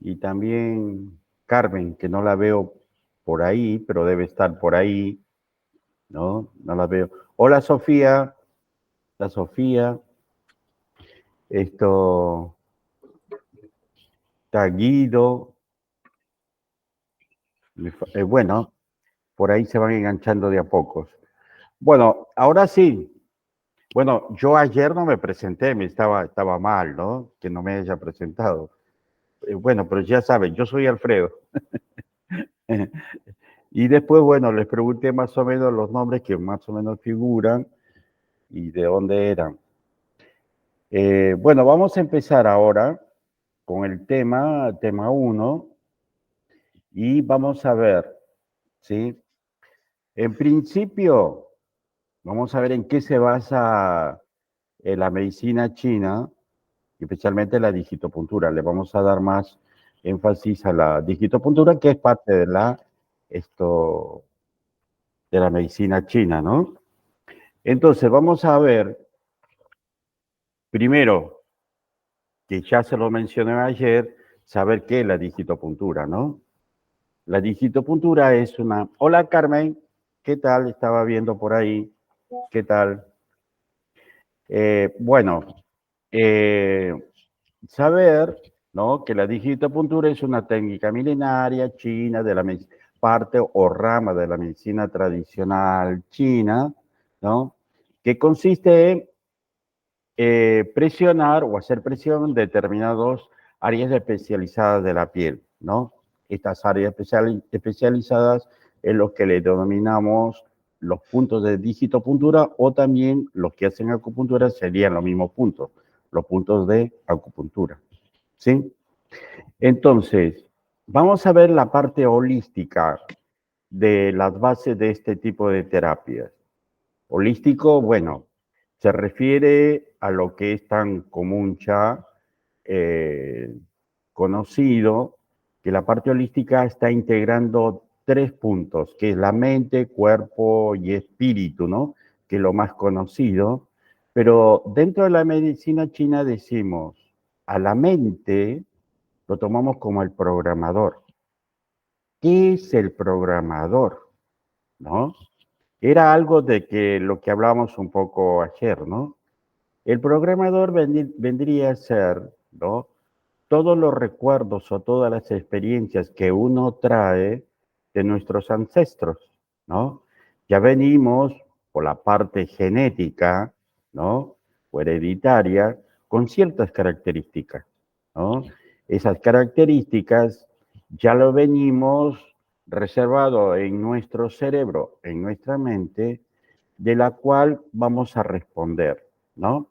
y también Carmen, que no la veo por ahí, pero debe estar por ahí, ¿no? No la veo. Hola Sofía, la Sofía, esto está Guido, bueno, por ahí se van enganchando de a pocos. Bueno, ahora sí. Bueno, yo ayer no me presenté, estaba mal, ¿no? Que no me haya presentado. Bueno, pero ya saben, yo soy Alfredo. Y después, bueno, les pregunté más o menos los nombres que más o menos figuran y de dónde eran. Bueno, vamos a empezar ahora con el tema 1, y vamos a ver, ¿sí? En principio, vamos a ver en qué se basa la medicina china, especialmente la digitopuntura. Le vamos a dar más énfasis a la digitopuntura, que es parte esto, de la medicina china, ¿no? Entonces, vamos a ver, primero, que ya se lo mencioné ayer, saber qué es la digitopuntura, ¿no? La digitopuntura es una... Hola, Carmen, ¿qué tal? Estaba viendo por ahí, ¿qué tal? Bueno, eh, saber, ¿no?, que la digitopuntura es una técnica milenaria china de la parte o rama de la medicina tradicional china, ¿no?, que consiste en presionar o hacer presión en determinadas áreas especializadas de la piel, ¿no? Estas áreas especializadas en los que le denominamos los puntos de digitopuntura, o también los que hacen acupuntura serían los mismos puntos, los puntos de acupuntura, ¿sí? Entonces, vamos a ver la parte holística de las bases de este tipo de terapias. Holístico, bueno, se refiere a lo que es tan común ya eh, conocido, que la parte holística está integrando 3 puntos, que es la mente, cuerpo y espíritu, ¿no? Que es lo más conocido. Pero dentro de la medicina china decimos, a la mente lo tomamos como el programador. ¿Qué es el programador? ¿No? Era algo de que lo que hablábamos un poco ayer, ¿no? El programador vendría a ser, ¿no?, todos los recuerdos o todas las experiencias que uno trae de nuestros ancestros, ¿no? Ya venimos por la parte genética, ¿no?, o hereditaria, con ciertas características, ¿no? Esas características ya lo venimos reservado en nuestro cerebro, en nuestra mente, de la cual vamos a responder, ¿no?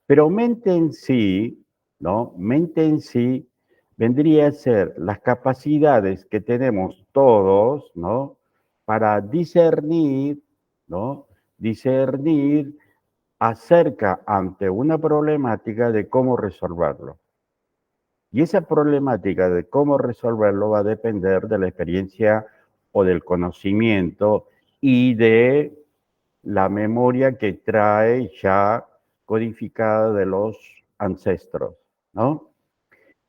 Pero mente en sí, ¿no? Mente en sí vendría a ser las capacidades que tenemos todos, ¿no?, para discernir, ¿no? Discernir acerca ante una problemática de cómo resolverlo. Y esa problemática de cómo resolverlo va a depender de la experiencia o del conocimiento y de la memoria que trae ya codificada de los ancestros, ¿no?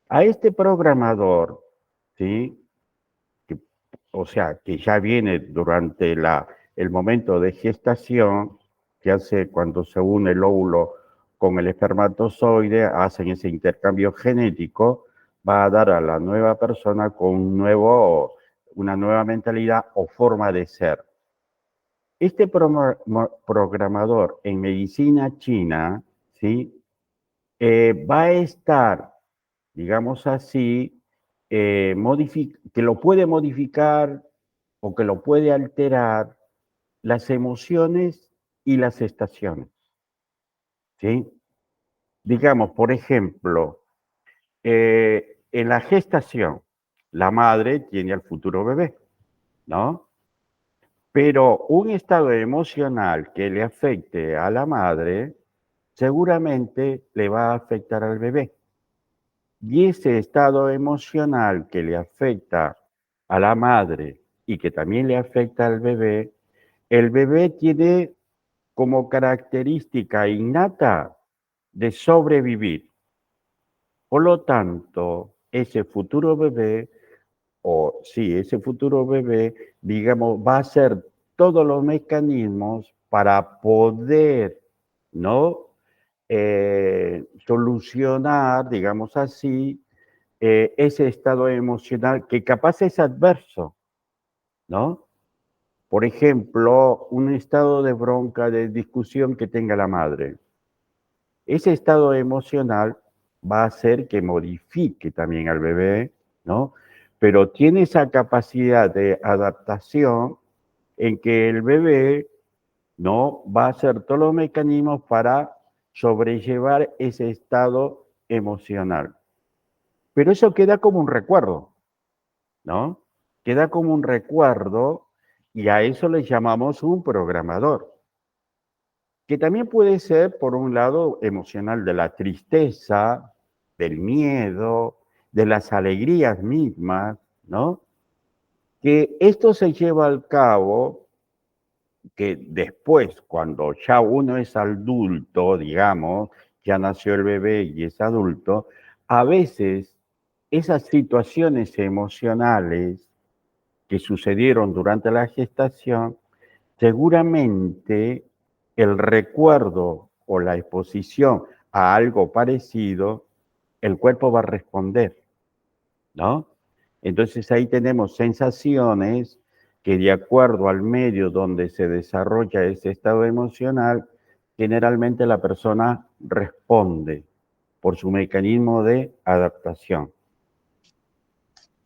A este programador, ¿sí?, que, o sea, que ya viene durante el momento de gestación, que hace cuando se une el óvulo con el espermatozoide, hacen ese intercambio genético, va a dar a la nueva persona con una nueva mentalidad o forma de ser. Este programador en medicina china, ¿sí?, va a estar, digamos así, que lo puede modificar o que lo puede alterar las emociones y las estaciones, ¿sí? Digamos, por ejemplo, en la gestación, la madre tiene al futuro bebé, ¿no? Pero un estado emocional que le afecte a la madre seguramente le va a afectar al bebé. Y ese estado emocional que le afecta a la madre y que también le afecta al bebé, el bebé tiene como característica innata de sobrevivir. Por lo tanto, ese futuro bebé, o sí, ese futuro bebé, digamos, va a hacer todos los mecanismos para poder, ¿no? Solucionar, digamos así, ese estado emocional que capaz es adverso, ¿no? Por ejemplo, un estado de bronca, de discusión que tenga la madre. Ese estado emocional va a hacer que modifique también al bebé, ¿no? Pero tiene esa capacidad de adaptación en que el bebé, ¿no? Va a hacer todos los mecanismos para sobrellevar ese estado emocional. Pero eso queda como un recuerdo, ¿no? Queda como un recuerdo y a eso le llamamos un programador, que también puede ser, por un lado, emocional de la tristeza, del miedo, de las alegrías mismas, ¿no? Que esto se lleva al cabo que después, cuando ya uno es adulto, digamos, ya nació el bebé y es adulto, a veces esas situaciones emocionales que sucedieron durante la gestación, seguramente el recuerdo o la exposición a algo parecido, el cuerpo va a responder, ¿no? Entonces ahí tenemos sensaciones que de acuerdo al medio donde se desarrolla ese estado emocional, generalmente la persona responde por su mecanismo de adaptación.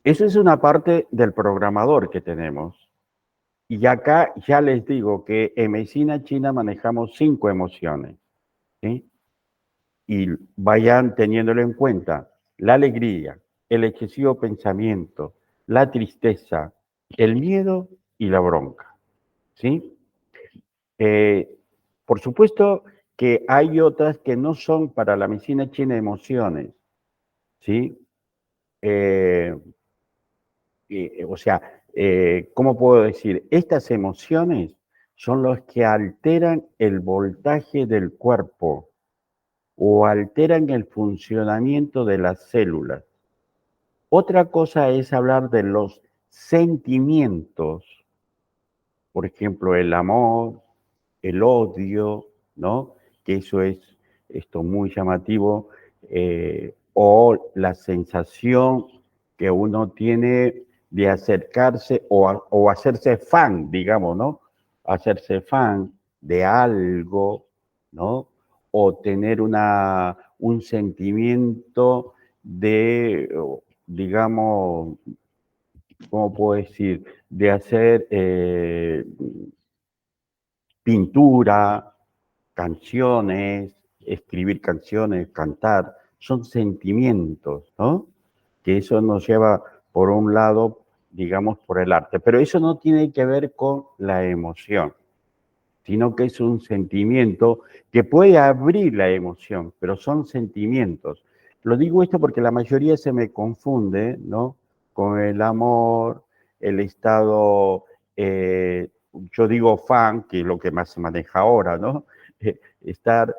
Eso es una parte del programador que tenemos. Y acá ya les digo que en medicina china manejamos 5 emociones, ¿sí? Y vayan teniéndolo en cuenta: la alegría, el excesivo pensamiento, la tristeza, el miedo y la bronca, ¿sí? Eh, por supuesto que hay otras que no son para la medicina china emociones, ¿sí? Eh, o sea, ¿cómo puedo decir? Estas emociones son los que alteran el voltaje del cuerpo o alteran el funcionamiento de las células. Otra cosa es hablar de los sentimientos, por ejemplo, el amor, el odio, ¿no? Que eso es esto muy llamativo, o la sensación que uno tiene de acercarse o hacerse fan, digamos, ¿no? Hacerse fan de algo, ¿no? O tener un sentimiento de, digamos, ¿cómo puedo decir? De hacer pintura, canciones, escribir canciones, cantar, son sentimientos, ¿no? Que eso nos lleva, por un lado, digamos, por el arte. Pero eso no tiene que ver con la emoción, sino que es un sentimiento que puede abrir la emoción, pero son sentimientos. Lo digo esto porque la mayoría se me confunde, ¿no? Con el amor, el estado, yo digo fan, que es lo que más se maneja ahora, ¿no? Estar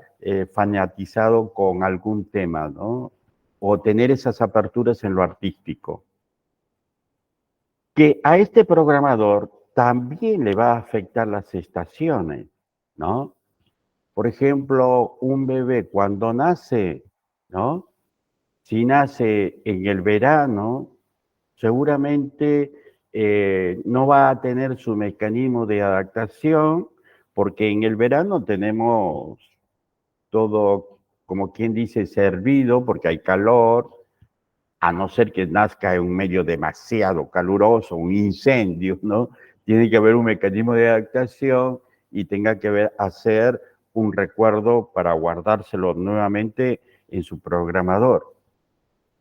fanatizado con algún tema, ¿no? O tener esas aperturas en lo artístico. Que a este programador también le va a afectar las estaciones, ¿no? Por ejemplo, un bebé cuando nace, ¿no? Si nace en el verano, seguramente no va a tener su mecanismo de adaptación, porque en el verano tenemos todo, como quien dice, servido, porque hay calor, a no ser que nazca en un medio demasiado caluroso, un incendio, ¿no? Tiene que haber un mecanismo de adaptación y tenga que hacer un recuerdo para guardárselo nuevamente en su programador.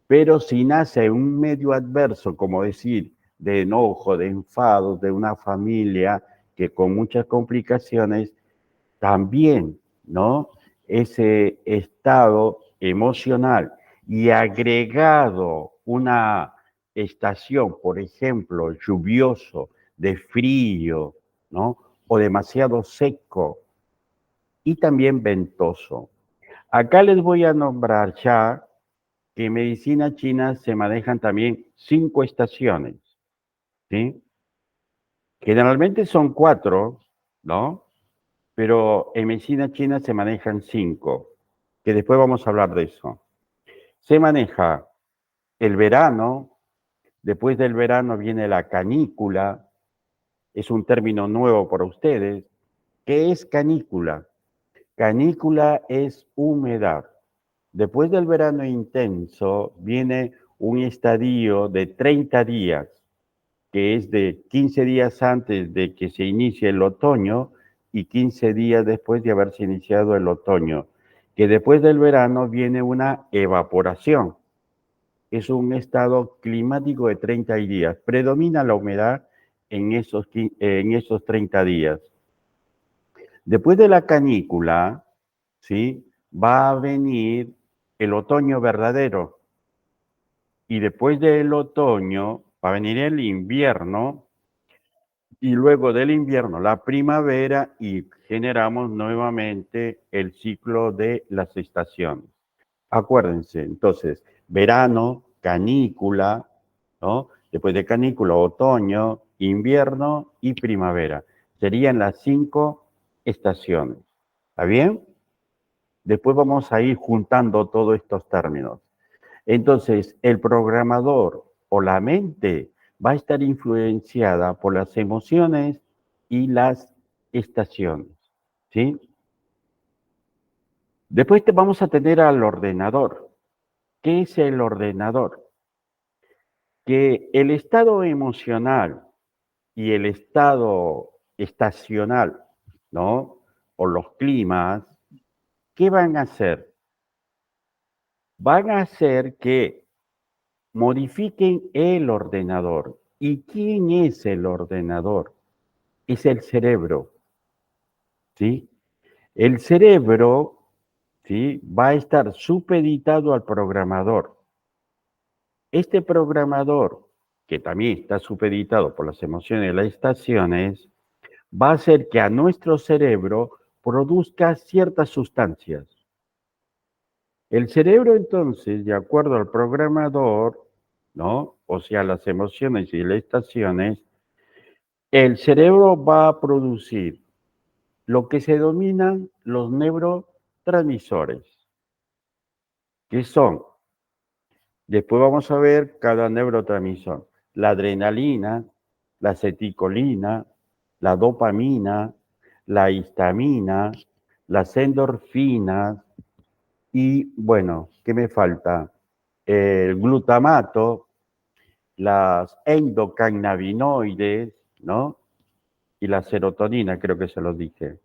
Pero si nace en un medio adverso, como decir, de enojo, de enfado, de una familia que con muchas complicaciones, también, ¿no? Ese estado emocional y agregado una estación, por ejemplo, lluvioso, de frío, ¿no? O demasiado seco y también ventoso. Acá les voy a nombrar ya que en medicina china se manejan también 5 estaciones, ¿sí? Generalmente son 4, ¿no? Pero en medicina china se manejan 5, que después vamos a hablar de eso. Se maneja el verano, después del verano viene la canícula, es un término nuevo para ustedes. ¿Qué es canícula? Canícula es humedad. Después del verano intenso viene un estadio de 30 días, que es de 15 días antes de que se inicie el otoño y 15 días después de haberse iniciado el otoño, que después del verano viene una evaporación. Es un estado climático de 30 días. Predomina la humedad en esos 30 días. Después de la canícula, ¿sí? Va a venir el otoño verdadero. Y después del otoño va a venir el invierno. Y luego del invierno, la primavera, y generamos nuevamente el ciclo de las estaciones. Acuérdense, entonces, verano, canícula, ¿no? Después de canícula, otoño, invierno y primavera. Serían las 5 estaciones. ¿Está bien? Después vamos a ir juntando todos estos términos. Entonces, el programador o la mente va a estar influenciada por las emociones y las estaciones, ¿sí? Después vamos a tener al ordenador. ¿Qué es el ordenador? Que el estado emocional y el estado estacional, ¿no? O los climas, ¿qué van a hacer? Van a hacer que modifiquen el ordenador. ¿Y quién es el ordenador? Es el cerebro, ¿sí? El cerebro, ¿sí? Va a estar supeditado al programador. Este programador, que también está supeditado por las emociones y las estaciones, va a hacer que a nuestro cerebro produzca ciertas sustancias. El cerebro entonces, de acuerdo al programador, ¿no? O sea, las emociones y las estaciones, el cerebro va a producir lo que se denominan los neurotransmisores, que son, después vamos a ver cada neurotransmisor, la adrenalina, la acetilcolina, la dopamina, la histamina, las endorfinas y, bueno, ¿qué me falta? El glutamato, las endocannabinoides, ¿no? Y la serotonina, creo que se los dije.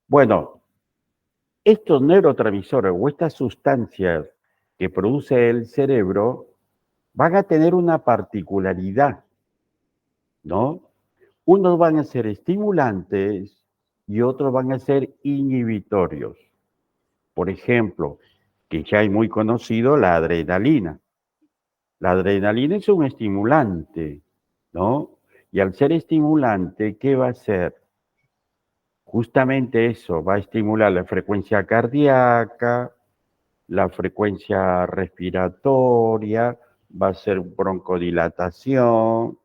Bueno, estos neurotransmisores o estas sustancias que produce el cerebro van a tener una particularidad, ¿no? Unos van a ser estimulantes y otros van a ser inhibitorios. Por ejemplo, que ya es muy conocido, la adrenalina. La adrenalina es un estimulante, ¿no? Y al ser estimulante, ¿qué va a hacer? Justamente eso, va a estimular la frecuencia cardíaca, la frecuencia respiratoria, va a hacer broncodilatación,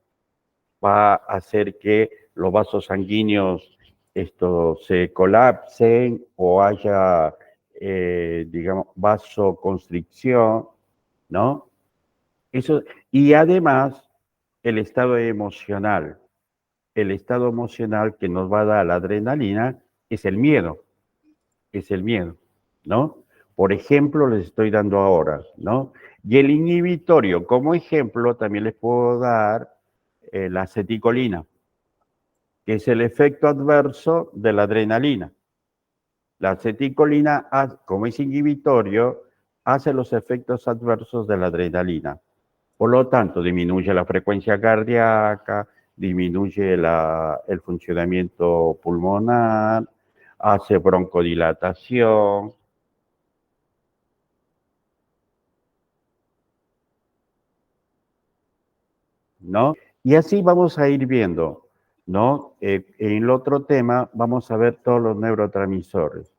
va a hacer que los vasos sanguíneos se colapsen o haya, digamos, vasoconstricción, ¿no? Eso, y además, el estado emocional. El estado emocional que nos va a dar la adrenalina es el miedo, ¿no? Por ejemplo, les estoy dando ahora, ¿no? Y el inhibitorio, como ejemplo, también les puedo dar la aceticolina, que es el efecto adverso de la adrenalina. La aceticolina, como es inhibitorio, hace los efectos adversos de la adrenalina. Por lo tanto, disminuye la frecuencia cardíaca, disminuye el funcionamiento pulmonar, hace broncodilatación, ¿no? Y así vamos a ir viendo, ¿no? En el otro tema vamos a ver todos los neurotransmisores.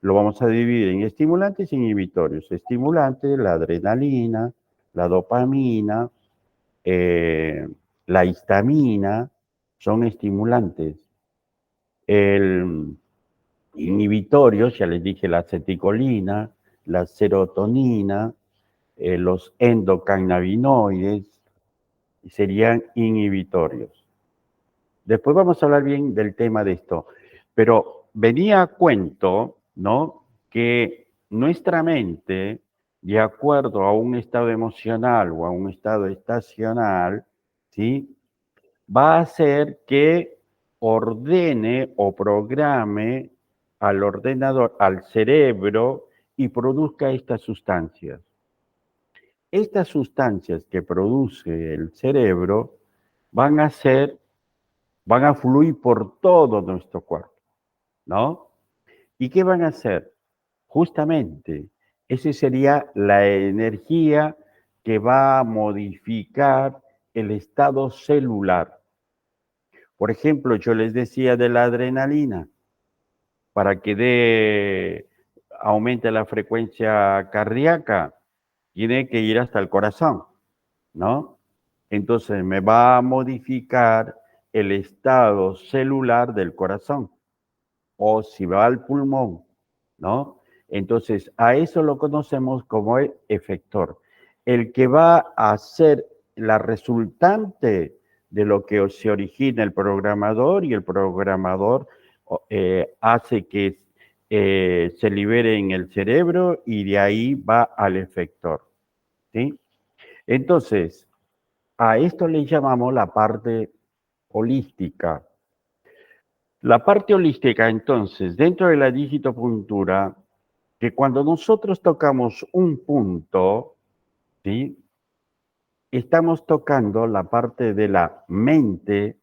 lo vamos a dividir en estimulantes e inhibitorios. Estimulantes, la adrenalina, la dopamina, la histamina, son estimulantes. El inhibitorios, ya les dije, la acetilcolina, la serotonina, los endocannabinoides, serían inhibitorios. Después vamos a hablar bien del tema de esto, pero venía a cuento, ¿no? Que nuestra mente, de acuerdo a un estado emocional o a un estado estacional, ¿sí? Va a hacer que ordene o programe al ordenador, al cerebro, y produzca estas sustancias. Estas sustancias que produce el cerebro van a fluir por todo nuestro cuerpo, ¿no? ¿Y qué van a hacer? Justamente, esa sería la energía que va a modificar el estado celular. Por ejemplo, yo les decía de la adrenalina, para que aumente la frecuencia cardíaca, tiene que ir hasta el corazón, ¿no? Entonces me va a modificar el estado celular del corazón, o si va al pulmón, ¿no? Entonces a eso lo conocemos como el efector, el que va a ser la resultante de lo que se origina el programador, y el programador hace que se libere en el cerebro, y de ahí va al efector, ¿sí? Entonces, a esto le llamamos la parte holística. La parte holística, entonces, dentro de la digitopuntura, que cuando nosotros tocamos un punto, ¿sí? Estamos tocando la parte de la mente,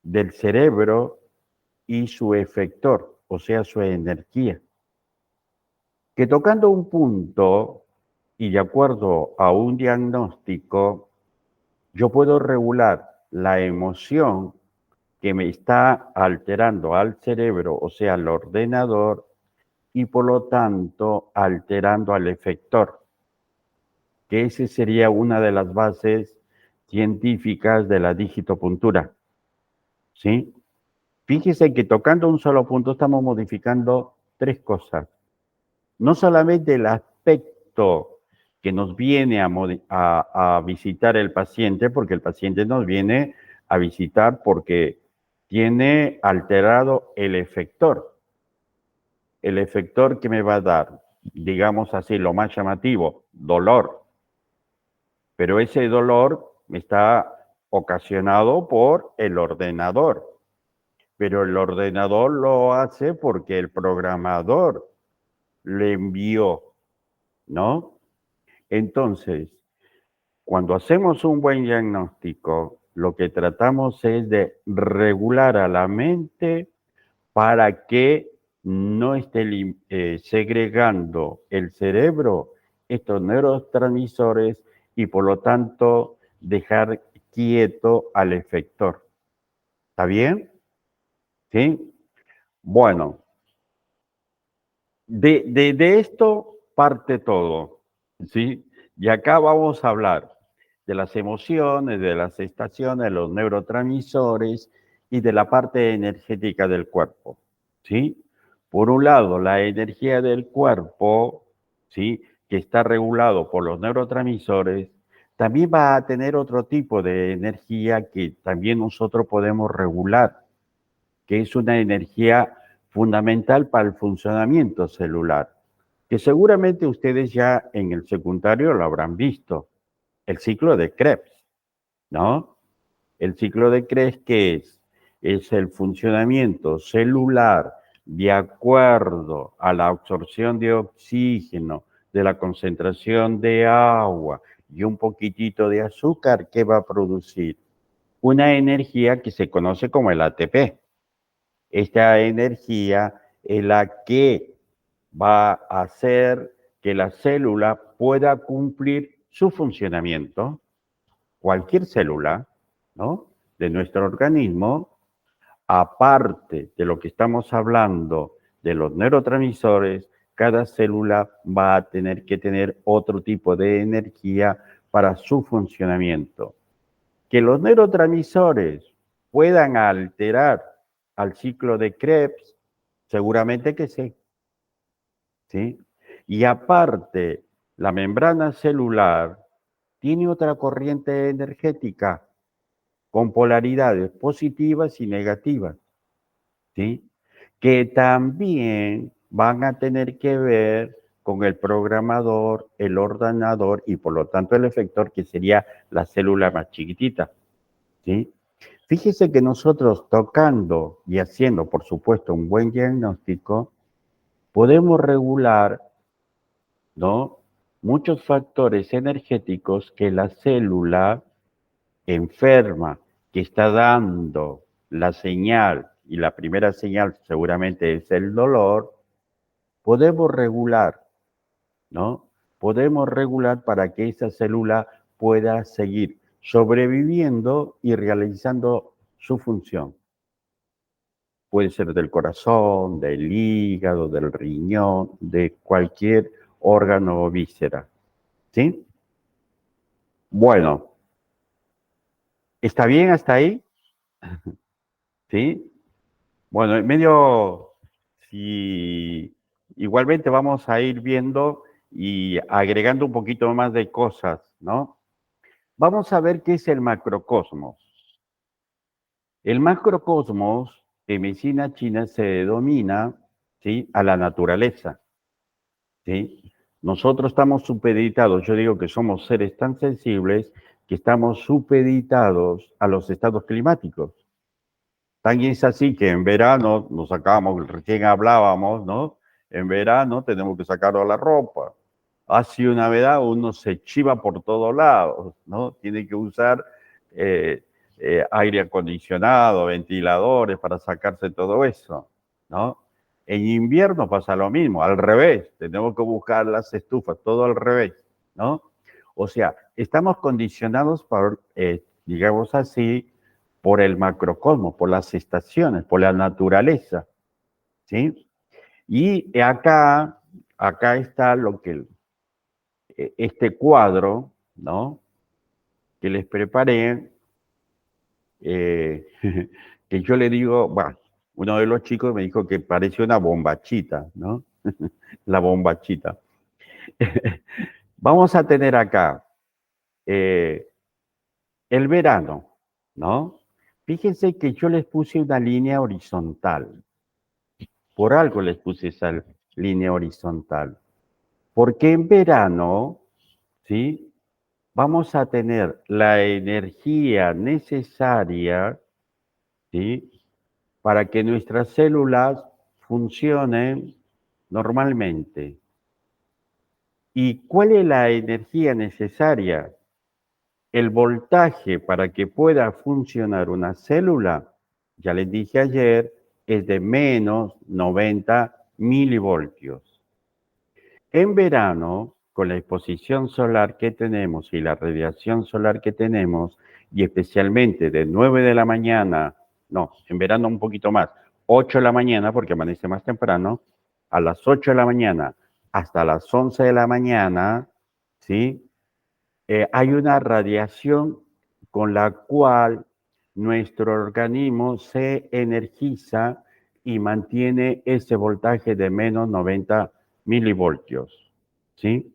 del cerebro y su efector, o sea, su energía. Que tocando un punto y de acuerdo a un diagnóstico, yo puedo regular la emoción que me está alterando al cerebro, o sea, al ordenador, y por lo tanto alterando al efector, que esa sería una de las bases científicas de la digitopuntura, ¿sí? Fíjese que tocando un solo punto estamos modificando tres cosas. No solamente el aspecto que nos viene a visitar el paciente, porque el paciente nos viene a visitar porque tiene alterado el efector. El efector que me va a dar, digamos así, lo más llamativo, dolor. Pero ese dolor está ocasionado por el ordenador. Pero el ordenador lo hace porque el programador le envió, ¿no? Entonces, cuando hacemos un buen diagnóstico, lo que tratamos es de regular a la mente para que no esté segregando el cerebro estos neurotransmisores, y por lo tanto dejar quieto al efector. ¿Está bien? ¿Sí? Bueno, de esto parte todo, ¿sí? Y acá vamos a hablar de las emociones, de las estaciones, de los neurotransmisores y de la parte energética del cuerpo, ¿sí? Por un lado, la energía del cuerpo, ¿sí? Que está regulado por los neurotransmisores, también va a tener otro tipo de energía que también nosotros podemos regular, que es una energía fundamental para el funcionamiento celular, que seguramente ustedes ya en el secundario lo habrán visto, el ciclo de Krebs, ¿no? El ciclo de Krebs, ¿qué es? Es el funcionamiento celular de acuerdo a la absorción de oxígeno, de la concentración de agua y un poquitito de azúcar que va a producir una energía que se conoce como el ATP. Esta energía es la que va a hacer que la célula pueda cumplir su funcionamiento. Cualquier célula, ¿no?, de nuestro organismo, aparte de lo que estamos hablando de los neurotransmisores, cada célula va a tener que tener otro tipo de energía para su funcionamiento. Que los neurotransmisores puedan alterar al ciclo de Krebs, seguramente que sí, ¿sí? Y aparte, la membrana celular tiene otra corriente energética con polaridades positivas y negativas, ¿sí? Que también van a tener que ver con el programador, el ordenador y por lo tanto el efector, que sería la célula más chiquitita, ¿sí? Fíjese que nosotros tocando y haciendo, por supuesto, un buen diagnóstico, podemos regular, ¿no?, muchos factores energéticos que la célula enferma, que está dando la señal, y la primera señal seguramente es el dolor, podemos regular, ¿no? Podemos regular para que esa célula pueda seguir sobreviviendo y realizando su función. Puede ser del corazón, del hígado, del riñón, de cualquier órgano o víscera, ¿sí? Bueno, ¿está bien hasta ahí? ¿Sí? Bueno, en medio, si igualmente vamos a ir viendo y agregando un poquito más de cosas, ¿no? Vamos a ver qué es el macrocosmos. El macrocosmos en medicina china se denomina, ¿sí?, a la naturaleza, ¿sí? Nosotros estamos supeditados, yo digo que somos seres tan sensibles que estamos supeditados a los estados climáticos. Tan es así que en verano nos sacamos, recién hablábamos, ¿no? En verano tenemos que sacarnos la ropa. Hace una Navidad uno se chiva por todos lados, ¿no? Tiene que usar aire acondicionado, ventiladores para sacarse todo eso, ¿no? En invierno pasa lo mismo, al revés, tenemos que buscar las estufas, todo al revés, ¿no? O sea, estamos condicionados por, digamos así, por el macrocosmos, por las estaciones, por la naturaleza, ¿sí? Y acá está lo que, este cuadro, ¿no?, que les preparé, eh, que yo le digo, bueno, uno de los chicos me dijo que parece una bombachita, ¿no? La bombachita. Vamos a tener acá eh, el verano, ¿no? Fíjense que yo les puse una línea horizontal. Por algo les puse esa línea horizontal. Porque en verano, ¿sí?, vamos a tener la energía necesaria, ¿sí?, para que nuestras células funcionen normalmente. ¿Y cuál es la energía necesaria? El voltaje para que pueda funcionar una célula, ya les dije ayer, es de menos 90 milivoltios. En verano, con la exposición solar que tenemos y la radiación solar que tenemos, y especialmente de 9 de la mañana, no, en verano un poquito más, 8 de la mañana, porque amanece más temprano, a las 8 de la mañana hasta las 11 de la mañana, ¿sí?, hay una radiación con la cual nuestro organismo se energiza y mantiene ese voltaje de menos 90 milivoltios, ¿sí?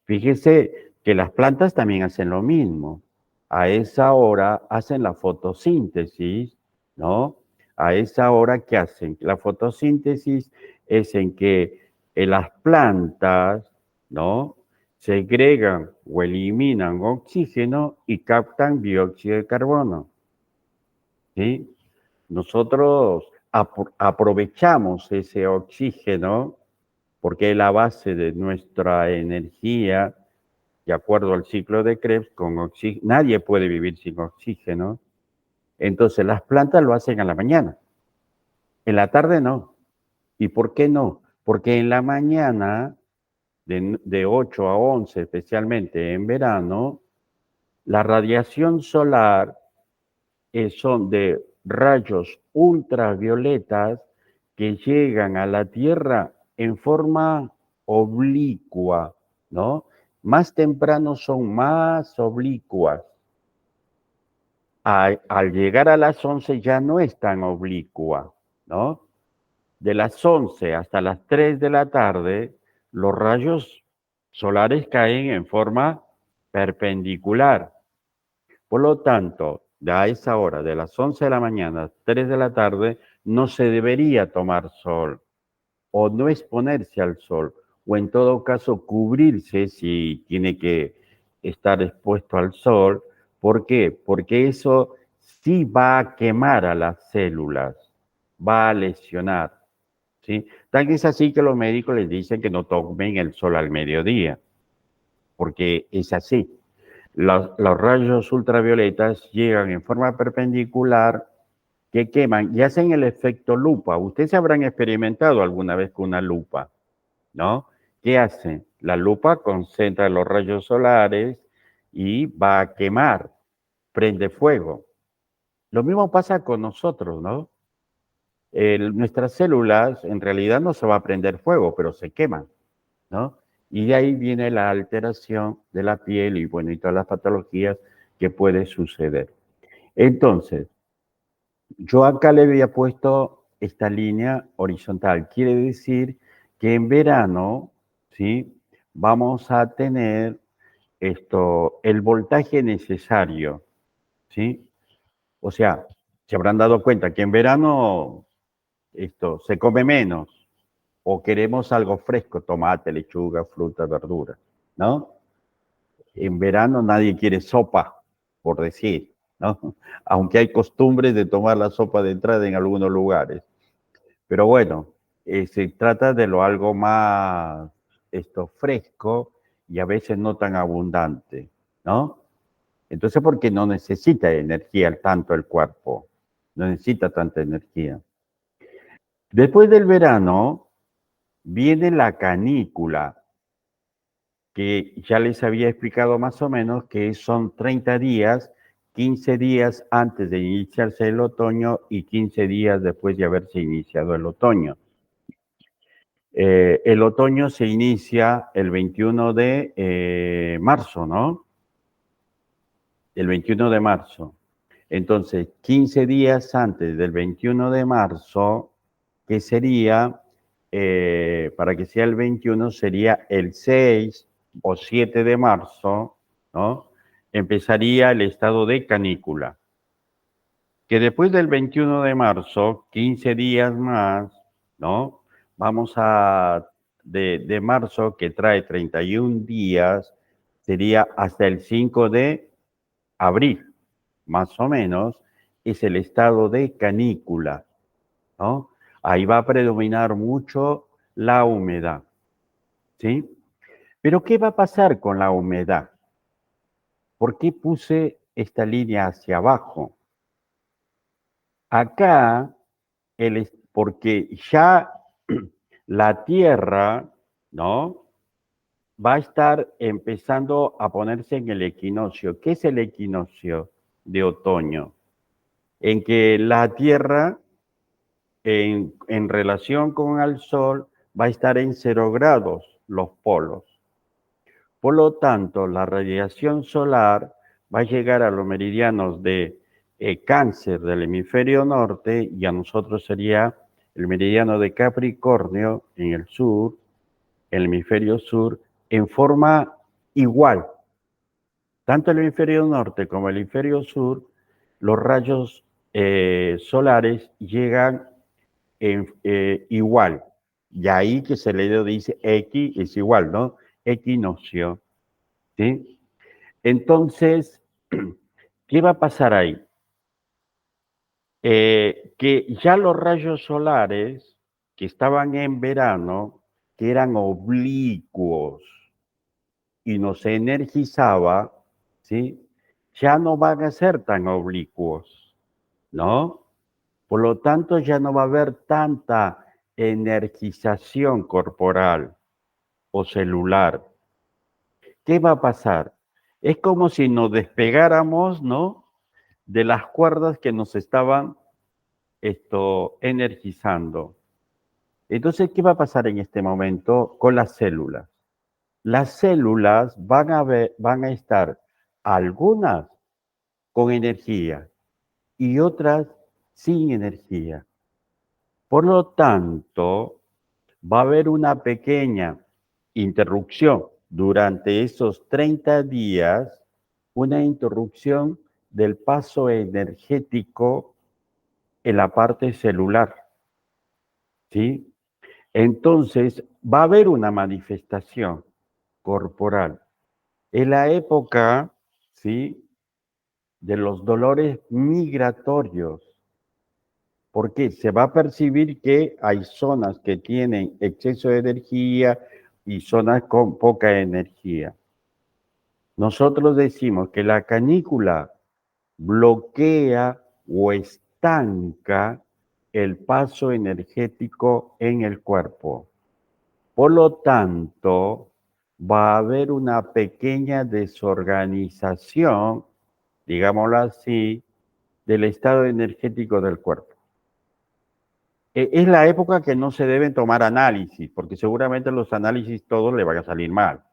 Fíjese que las plantas también hacen lo mismo. A esa hora hacen la fotosíntesis, ¿no? A esa hora, ¿qué hacen? La fotosíntesis es en que las plantas, ¿no?, segregan o eliminan oxígeno y captan dióxido de carbono, ¿sí? Nosotros aprovechamos ese oxígeno porque es la base de nuestra energía, de acuerdo al ciclo de Krebs, con oxígeno. Nadie puede vivir sin oxígeno. Entonces las plantas lo hacen a la mañana. En la tarde no. ¿Y por qué no? Porque en la mañana, de 8 a 11, especialmente en verano, la radiación solar son de rayos ultravioletas que llegan a la Tierra en forma oblicua, ¿no? Más temprano son más oblicuas. Al llegar a las 11 ya no es tan oblicua, ¿no? De las 11 hasta las 3 de la tarde, los rayos solares caen en forma perpendicular. Por lo tanto, a esa hora, de las 11 de la mañana a 3 de la tarde, no se debería tomar sol o no exponerse al sol, o en todo caso cubrirse si tiene que estar expuesto al sol. ¿Por qué? Porque eso sí va a quemar a las células, va a lesionar, ¿sí? Tal es así que los médicos les dicen que no tomen el sol al mediodía, porque es así. Los rayos ultravioletas llegan en forma perpendicular que queman y hacen el efecto lupa. Ustedes habrán experimentado alguna vez con una lupa, ¿no? ¿Qué hace? La lupa concentra los rayos solares y va a quemar, prende fuego. Lo mismo pasa con nosotros, ¿no? Nuestras células en realidad no se va a prender fuego, pero se queman, ¿no? Y de ahí viene la alteración de la piel y, bueno, y todas las patologías que puede suceder. Entonces, yo acá le había puesto esta línea horizontal. Quiere decir que en verano, ¿sí? Vamos a tener el voltaje necesario, ¿sí? O sea, se habrán dado cuenta que en verano se come menos o queremos algo fresco, tomate, lechuga, fruta, verdura, ¿no? En verano nadie quiere sopa, por decir, ¿no? Aunque hay costumbres de tomar la sopa de entrada en algunos lugares. Pero bueno, se trata de lo algo más fresco y a veces no tan abundante, ¿no? Entonces, porque no necesita energía tanto el cuerpo, no necesita tanta energía. Después del verano viene la canícula, que ya les había explicado más o menos que son 30 días, 15 días antes de iniciarse el otoño y 15 días después de haberse iniciado el otoño. El otoño se inicia el 21 de marzo, ¿no? El 21 de marzo. Entonces, 15 días antes del 21 de marzo, que sería, para que sea el 21, sería el 6 o 7 de marzo, ¿no? Empezaría el estado de canícula. Que después del 21 de marzo, 15 días más, ¿no? Vamos de marzo, que trae 31 días, sería hasta el 5 de abril, más o menos, es el estado de canícula, ¿no? Ahí va a predominar mucho la humedad, ¿sí? Pero ¿qué va a pasar con la humedad? ¿Por qué puse esta línea hacia abajo? Acá, porque ya la Tierra, ¿no? Va a estar empezando a ponerse en el equinoccio. ¿Qué es el equinoccio de otoño? En que la Tierra, en relación con el Sol, va a estar en 0 grados los polos. Por lo tanto, la radiación solar va a llegar a los meridianos de Cáncer del hemisferio norte y a nosotros sería el meridiano de Capricornio en el sur, el hemisferio sur, en forma igual. Tanto el hemisferio norte como el hemisferio sur, los rayos solares llegan igual. Y ahí que se le dice X es igual, ¿no? Equinoccio, ¿sí? Entonces, ¿qué va a pasar ahí? Que ya los rayos solares que estaban en verano, que eran oblicuos y nos energizaba, ¿sí? Ya no van a ser tan oblicuos, ¿no? Por lo tanto, ya no va a haber tanta energización corporal o celular. ¿Qué va a pasar? Es como si nos despegáramos, ¿no? De las cuerdas que nos estaban energizando. Entonces, ¿qué va a pasar en este momento con las células? Las células van a estar algunas con energía y otras sin energía. Por lo tanto, va a haber una pequeña interrupción durante esos 30 días, una interrupción del paso energético en la parte celular, ¿sí? Entonces, va a haber una manifestación corporal. En la época, ¿sí?, de los dolores migratorios, porque se va a percibir que hay zonas que tienen exceso de energía y zonas con poca energía. Nosotros decimos que la canícula bloquea o estanca el paso energético en el cuerpo. Por lo tanto, va a haber una pequeña desorganización, digámoslo así, del estado energético del cuerpo. Es la época que no se deben tomar análisis, porque seguramente los análisis todos le van a salir mal,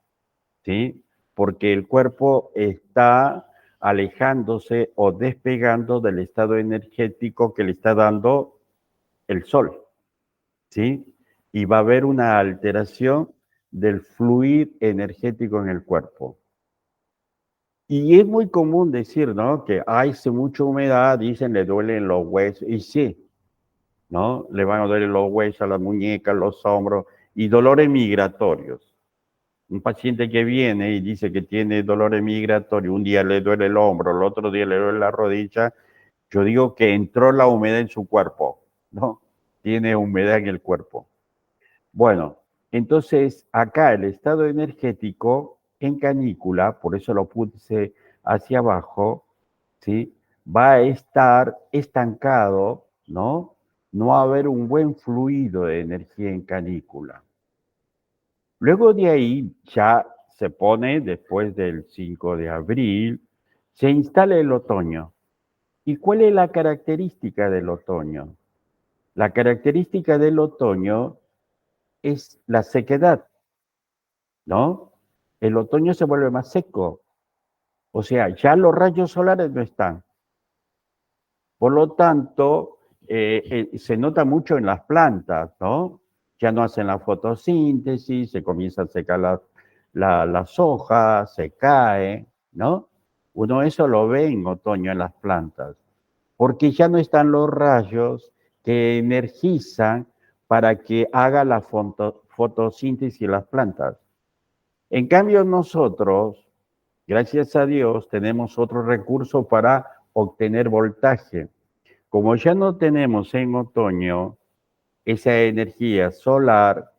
¿sí? Porque el cuerpo está alejándose o despegando del estado energético que le está dando el sol, ¿sí? Y va a haber una alteración del fluir energético en el cuerpo. Y es muy común decir, ¿no?, que hace mucha humedad, dicen, le duelen los huesos, y sí, ¿no? Le van a doler los huesos, las muñecas, los hombros, y dolores migratorios. Un paciente que viene y dice que tiene dolores migratorios, un día le duele el hombro, el otro día le duele la rodilla, yo digo que entró la humedad en su cuerpo, ¿no? Tiene humedad en el cuerpo. Bueno, entonces acá el estado energético en canícula, por eso lo puse hacia abajo, ¿sí?, va a estar estancado, ¿no? No va a haber un buen fluido de energía en canícula. Luego de ahí ya se pone, después del 5 de abril, se instala el otoño. ¿Y cuál es la característica del otoño? La característica del otoño es la sequedad, ¿no? El otoño se vuelve más seco, o sea, ya los rayos solares no están. Por lo tanto, se nota mucho en las plantas, ¿no? Ya no hacen la fotosíntesis, se comienzan a secar las hojas, se cae, ¿no? Uno eso lo ve en otoño en las plantas, porque ya no están los rayos que energizan para que haga la fotosíntesis en las plantas. En cambio, nosotros, gracias a Dios, tenemos otro recurso para obtener voltaje. Como ya no tenemos en otoño esa energía solar,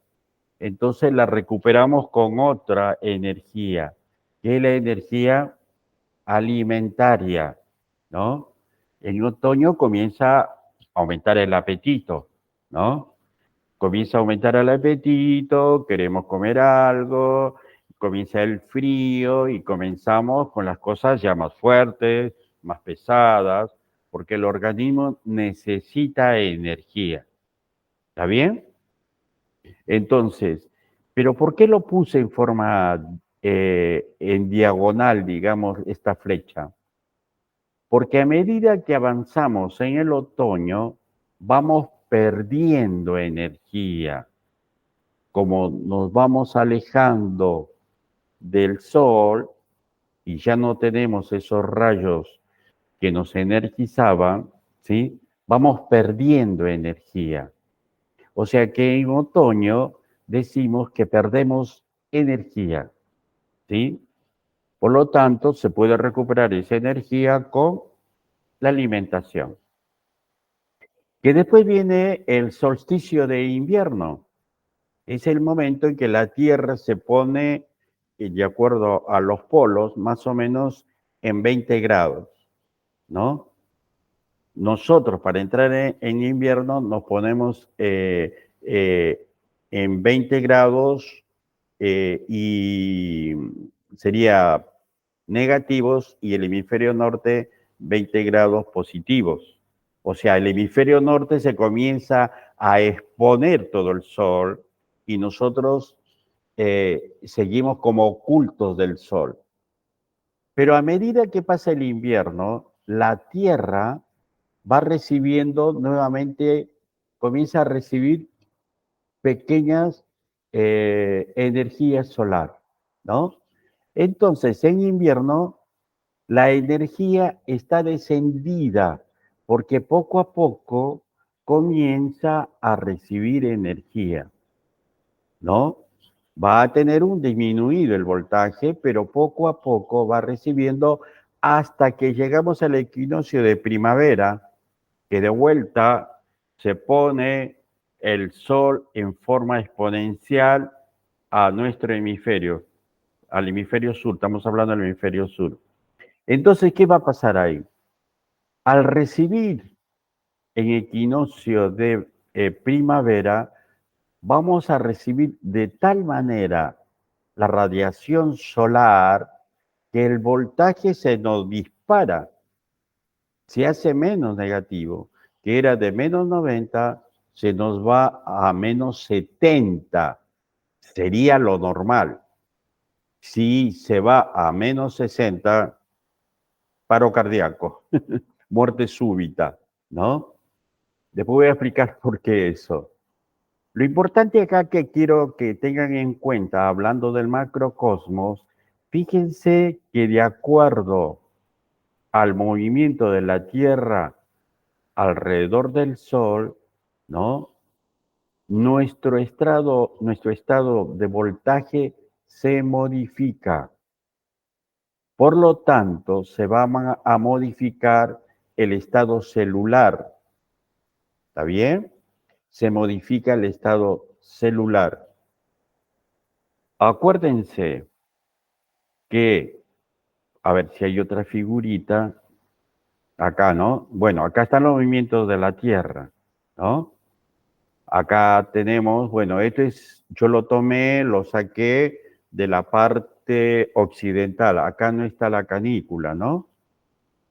entonces la recuperamos con otra energía, que es la energía alimentaria, ¿no? En otoño comienza a aumentar el apetito, ¿no? Comienza a aumentar el apetito, queremos comer algo, comienza el frío y comenzamos con las cosas ya más fuertes, más pesadas, porque el organismo necesita energía. ¿Está bien? Entonces, ¿pero por qué lo puse en forma, en diagonal, digamos, esta flecha? Porque a medida que avanzamos en el otoño, vamos perdiendo energía. Como nos vamos alejando del sol y ya no tenemos esos rayos que nos energizaban, ¿sí?, vamos perdiendo energía. O sea que en otoño decimos que perdemos energía, ¿sí? Por lo tanto, se puede recuperar esa energía con la alimentación. Que después viene el solsticio de invierno. Es el momento en que la Tierra se pone, de acuerdo a los polos, más o menos en 20 grados, ¿no? Nosotros, para entrar en invierno, nos ponemos en 20 grados y sería negativos, y el hemisferio norte 20 grados positivos. O sea, el hemisferio norte se comienza a exponer todo el sol y nosotros seguimos como ocultos del sol. Pero a medida que pasa el invierno, la Tierra va recibiendo nuevamente, comienza a recibir pequeñas energías solar, ¿no? Entonces, en invierno, la energía está descendida porque poco a poco comienza a recibir energía, ¿no? Va a tener un disminuido el voltaje, pero poco a poco va recibiendo hasta que llegamos al equinoccio de primavera, que de vuelta se pone el sol en forma exponencial a nuestro hemisferio, al hemisferio sur, estamos hablando del hemisferio sur. Entonces, ¿qué va a pasar ahí? Al recibir en equinoccio de primavera, vamos a recibir de tal manera la radiación solar que el voltaje se nos dispara, se hace menos negativo, que era de menos 90, se nos va a menos 70, sería lo normal. Si se va a menos 60, paro cardíaco, muerte súbita, ¿no? Después voy a explicar por qué eso. Lo importante acá que quiero que tengan en cuenta, hablando del macrocosmos, fíjense que de acuerdo al movimiento de la Tierra alrededor del Sol, ¿no? Nuestro estado de voltaje se modifica. Por lo tanto, se va a modificar el estado celular. ¿Está bien? Se modifica el estado celular. Acuérdense que, a ver si hay otra figurita, acá, ¿no? Bueno, acá están los movimientos de la Tierra, ¿no? Acá tenemos, bueno, yo lo tomé, lo saqué de la parte occidental. Acá no está la canícula, ¿no?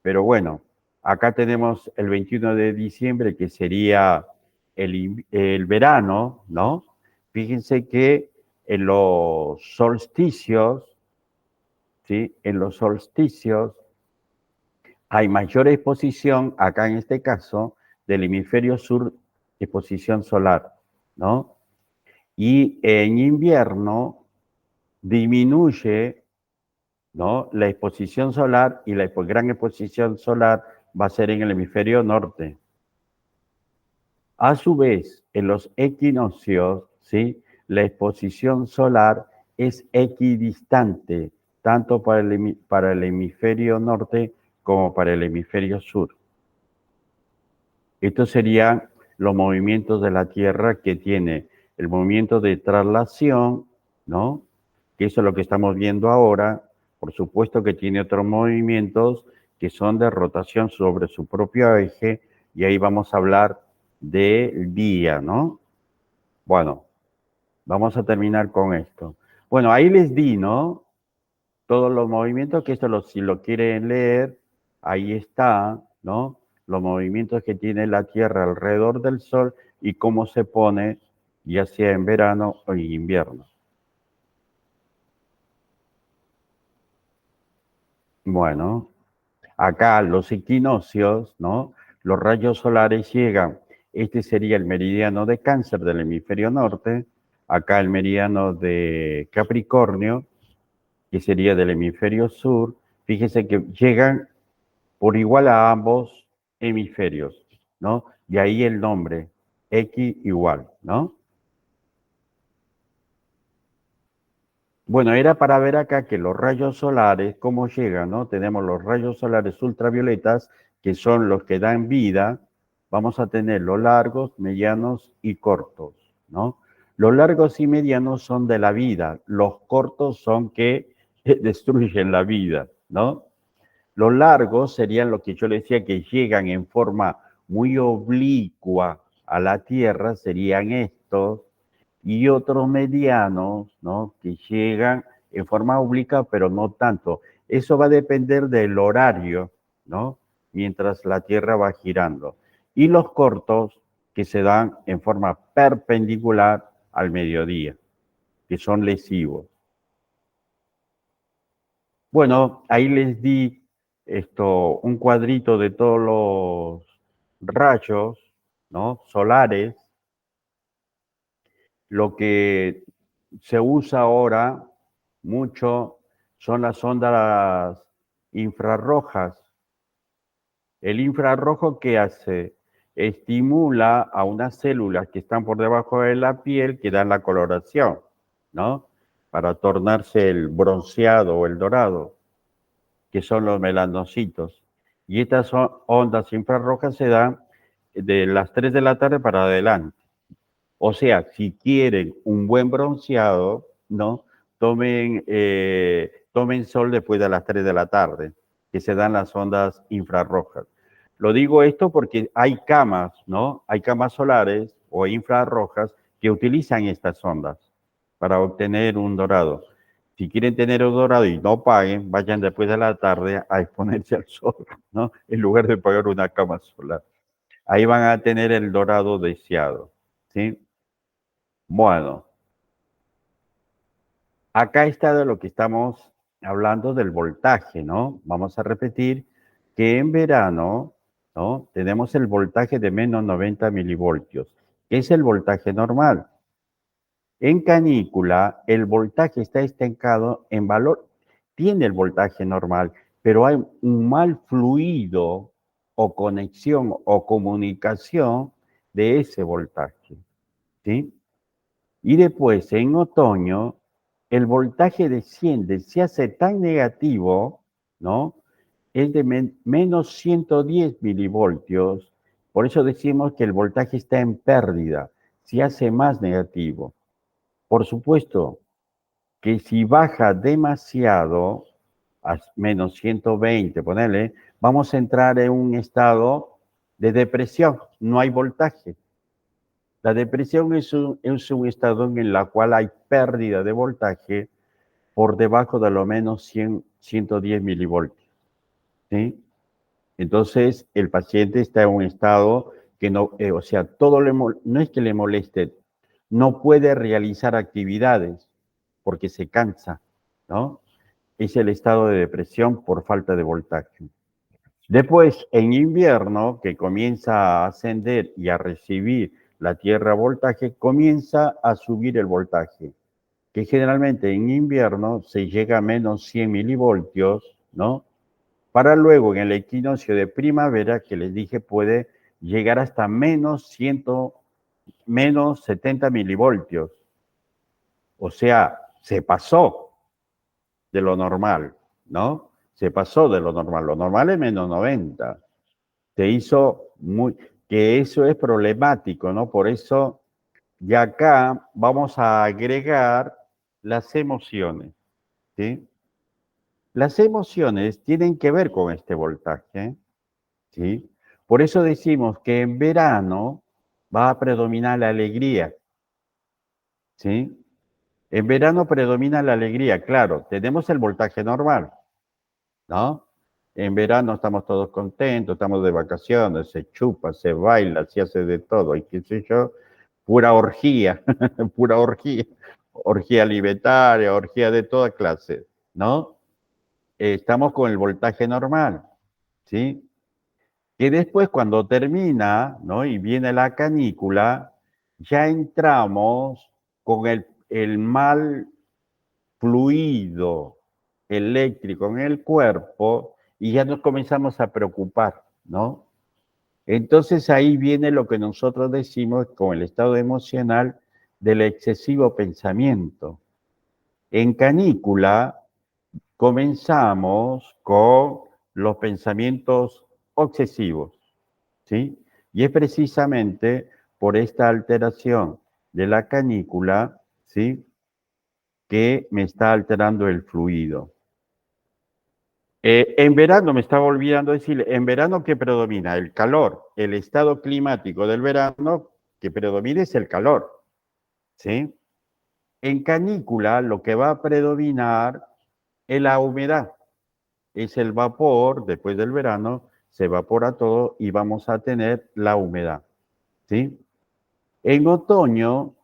Pero bueno, acá tenemos el 21 de diciembre, que sería el verano, ¿no? Fíjense que en los solsticios, ¿sí? En los solsticios hay mayor exposición, acá en este caso, del hemisferio sur, exposición solar, ¿no? Y en invierno disminuye, ¿no? La exposición solar, y la gran exposición solar va a ser en el hemisferio norte. A su vez, en los equinoccios, ¿sí? La exposición solar es equidistante, tanto para el hemisferio norte como para el hemisferio sur. Estos serían los movimientos de la Tierra, que tiene el movimiento de traslación, ¿no? Que eso es lo que estamos viendo ahora. Por supuesto que tiene otros movimientos que son de rotación sobre su propio eje, y ahí vamos a hablar del día, ¿no? Bueno, vamos a terminar con esto. Bueno, ahí les di, ¿no? Todos los movimientos, que esto si lo quieren leer, ahí está, ¿no? Los movimientos que tiene la Tierra alrededor del Sol y cómo se pone, ya sea en verano o en invierno. Bueno, acá los equinoccios, ¿no? Los rayos solares llegan. Este sería el meridiano de Cáncer del hemisferio norte. Acá el meridiano de Capricornio, que sería del hemisferio sur. Fíjense que llegan por igual a ambos hemisferios, ¿no? De ahí el nombre, X igual, ¿no? Bueno, era para ver acá que los rayos solares, cómo llegan, ¿no? Tenemos los rayos solares ultravioletas, que son los que dan vida. Vamos a tener los largos, medianos y cortos, ¿no? Los largos y medianos son de la vida, los cortos son que destruyen la vida, ¿no? Los largos serían lo que yo le decía, que llegan en forma muy oblicua a la Tierra, serían estos, y otros medianos, ¿no? Que llegan en forma oblicuo, pero no tanto. Eso va a depender del horario, ¿no? Mientras la Tierra va girando. Y los cortos que se dan en forma perpendicular al mediodía, que son lesivos. Bueno, ahí les di un cuadrito de todos los rayos, ¿no?, solares. Lo que se usa ahora mucho son las ondas infrarrojas. El infrarrojo, ¿qué hace? Estimula a unas células que están por debajo de la piel que dan la coloración, ¿no?, para tornarse el bronceado o el dorado, que son los melanocitos. Y estas ondas infrarrojas se dan de las 3 de la tarde para adelante. O sea, si quieren un buen bronceado, ¿no?, tomen sol después de las 3 de la tarde, que se dan las ondas infrarrojas. Lo digo esto porque hay camas, ¿no? Hay camas solares o infrarrojas que utilizan estas ondas para obtener un dorado. Si quieren tener un dorado y no paguen, vayan después de la tarde a exponerse al sol, ¿no?, en lugar de pagar una cama solar. Ahí van a tener el dorado deseado, ¿sí? Bueno, acá está de lo que estamos hablando del voltaje, ¿no? Vamos a repetir que en verano, ¿no?, tenemos el voltaje de menos 90 milivoltios, que es el voltaje normal. En canícula, el voltaje está estancado en valor, tiene el voltaje normal, pero hay un mal fluido o conexión o comunicación de ese voltaje, ¿sí? Y después, en otoño, el voltaje desciende, se hace tan negativo, ¿no?, es de menos 110 milivoltios. Por eso decimos que el voltaje está en pérdida, se hace más negativo. Por supuesto que si baja demasiado, a menos 120, ponele, vamos a entrar en un estado de depresión, no hay voltaje. La depresión es un estado en el cual hay pérdida de voltaje por debajo de lo menos 110 milivoltios, ¿sí? Entonces, el paciente está en un estado que no, o sea, no es que le moleste, no puede realizar actividades porque se cansa, ¿no? Es el estado de depresión por falta de voltaje. Después, en invierno, que comienza a ascender y a recibir la Tierra voltaje, comienza a subir el voltaje, que generalmente en invierno se llega a menos 100 milivoltios, ¿no? Para luego en el equinoccio de primavera, que les dije, puede llegar hasta menos 70 milivoltios. O sea, se pasó de lo normal, ¿no? Se pasó de lo normal. Lo normal es menos 90. Se hizo que eso es problemático, ¿no? Por eso, ya acá vamos a agregar las emociones, ¿sí? Las emociones tienen que ver con este voltaje, ¿sí? Por eso decimos que en verano va a predominar la alegría, ¿sí? En verano predomina la alegría, claro, tenemos el voltaje normal, ¿no? En verano estamos todos contentos, estamos de vacaciones, se chupa, se baila, se hace de todo, y qué sé yo, pura orgía, pura orgía, orgía alimentaria, orgía de toda clase, ¿no? Estamos con el voltaje normal, ¿sí? Y después cuando termina, ¿no?, y viene la canícula, ya entramos con el mal fluido eléctrico en el cuerpo y ya nos comenzamos a preocupar, ¿no? Entonces ahí viene lo que nosotros decimos con el estado emocional del excesivo pensamiento. En canícula comenzamos con los pensamientos obsesivos, ¿sí? Y es precisamente por esta alteración de la canícula, ¿sí?, que me está alterando el fluido. En verano, me estaba olvidando decir, en verano, ¿qué predomina? El calor. El estado climático del verano que predomina es el calor, ¿sí? En canícula, lo que va a predominar es la humedad. Es el vapor, después del verano, se evapora todo y vamos a tener la humedad, ¿sí? En otoño,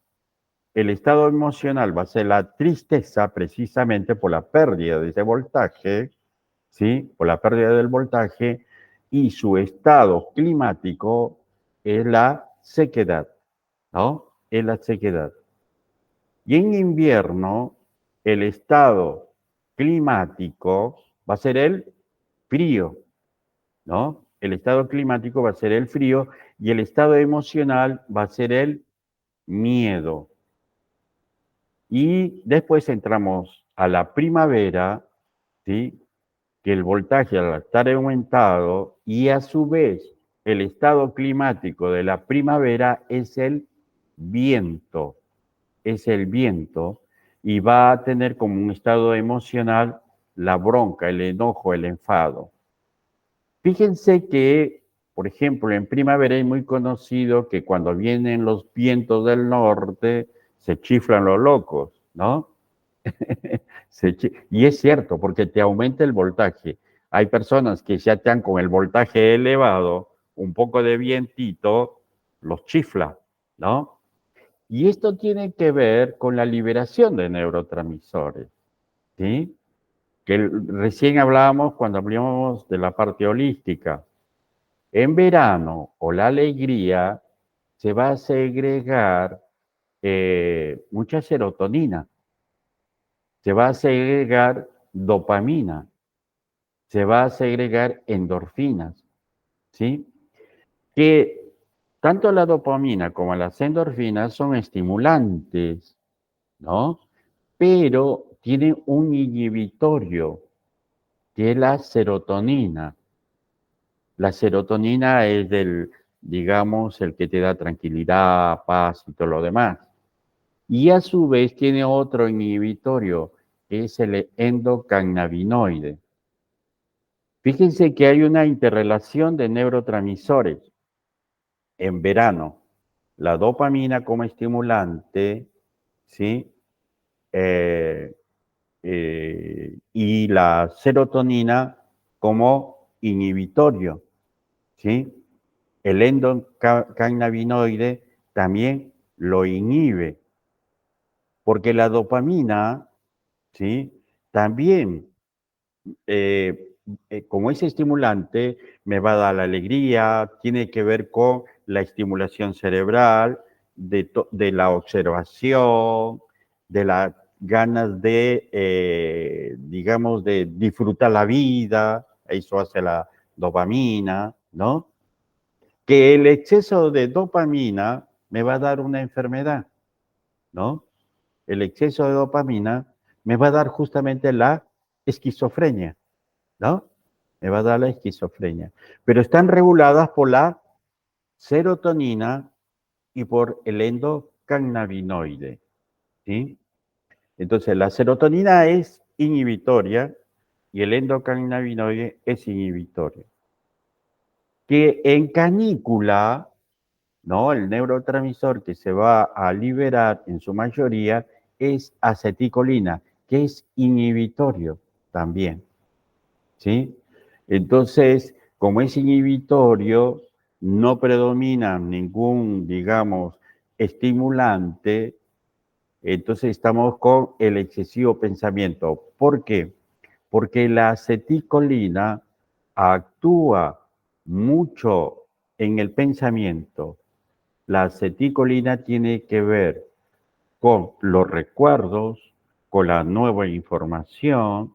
el estado emocional va a ser la tristeza precisamente por la pérdida de ese voltaje, ¿sí? Por la pérdida del voltaje, y su estado climático es la sequedad, ¿no? Es la sequedad. Y en invierno, el estado climático va a ser el frío, ¿no? El estado climático va a ser el frío y el estado emocional va a ser el miedo. Y después entramos a la primavera, ¿sí? Que el voltaje al estar aumentado y a su vez el estado climático de la primavera viento, es el viento y va a tener como un estado emocional la bronca, el enojo, el enfado. Fíjense que, por ejemplo, en primavera es muy conocido que cuando vienen los vientos del norte se chiflan los locos, ¿no? Y es cierto, porque te aumenta el voltaje. Hay personas que ya están con el voltaje elevado, un poco de vientito, los chifla, ¿no? Y esto tiene que ver con la liberación de neurotransmisores, ¿sí? Que recién hablábamos cuando hablábamos de la parte holística. En verano o la alegría se va a segregar mucha serotonina, se va a segregar dopamina, se va a segregar endorfinas, ¿sí? Que tanto la dopamina como las endorfinas son estimulantes, ¿no? Pero tienen un inhibitorio, que es la serotonina. La serotonina es digamos, el que te da tranquilidad, paz y todo lo demás. Y a su vez tiene otro inhibitorio, que es el endocannabinoide. Fíjense que hay una interrelación de neurotransmisores. En verano, la dopamina como estimulante, ¿sí? Eh, y la serotonina como inhibitorio, ¿sí? El endocannabinoide también lo inhibe, porque la dopamina, ¿sí? También, como es estimulante, me va a dar la alegría, tiene que ver con la estimulación cerebral, de la observación, de las ganas de, digamos, de disfrutar la vida, eso hace la dopamina, ¿no? Que el exceso de dopamina me va a dar una enfermedad, ¿no? El exceso de dopamina me va a dar justamente la esquizofrenia, ¿no? Me va a dar la esquizofrenia. Pero están reguladas por la serotonina y por el endocannabinoide, ¿sí? Entonces, la serotonina es inhibitoria y el endocannabinoide es inhibitorio. Que en canícula, ¿no? El neurotransmisor que se va a liberar en su mayoría es aceticolina, que es inhibitorio también, ¿sí? Entonces, como es inhibitorio, no predomina ningún, digamos, estimulante, entonces estamos con el excesivo pensamiento. ¿Por qué? Porque la aceticolina actúa mucho en el pensamiento. La aceticolina tiene que ver con los recuerdos, con la nueva información.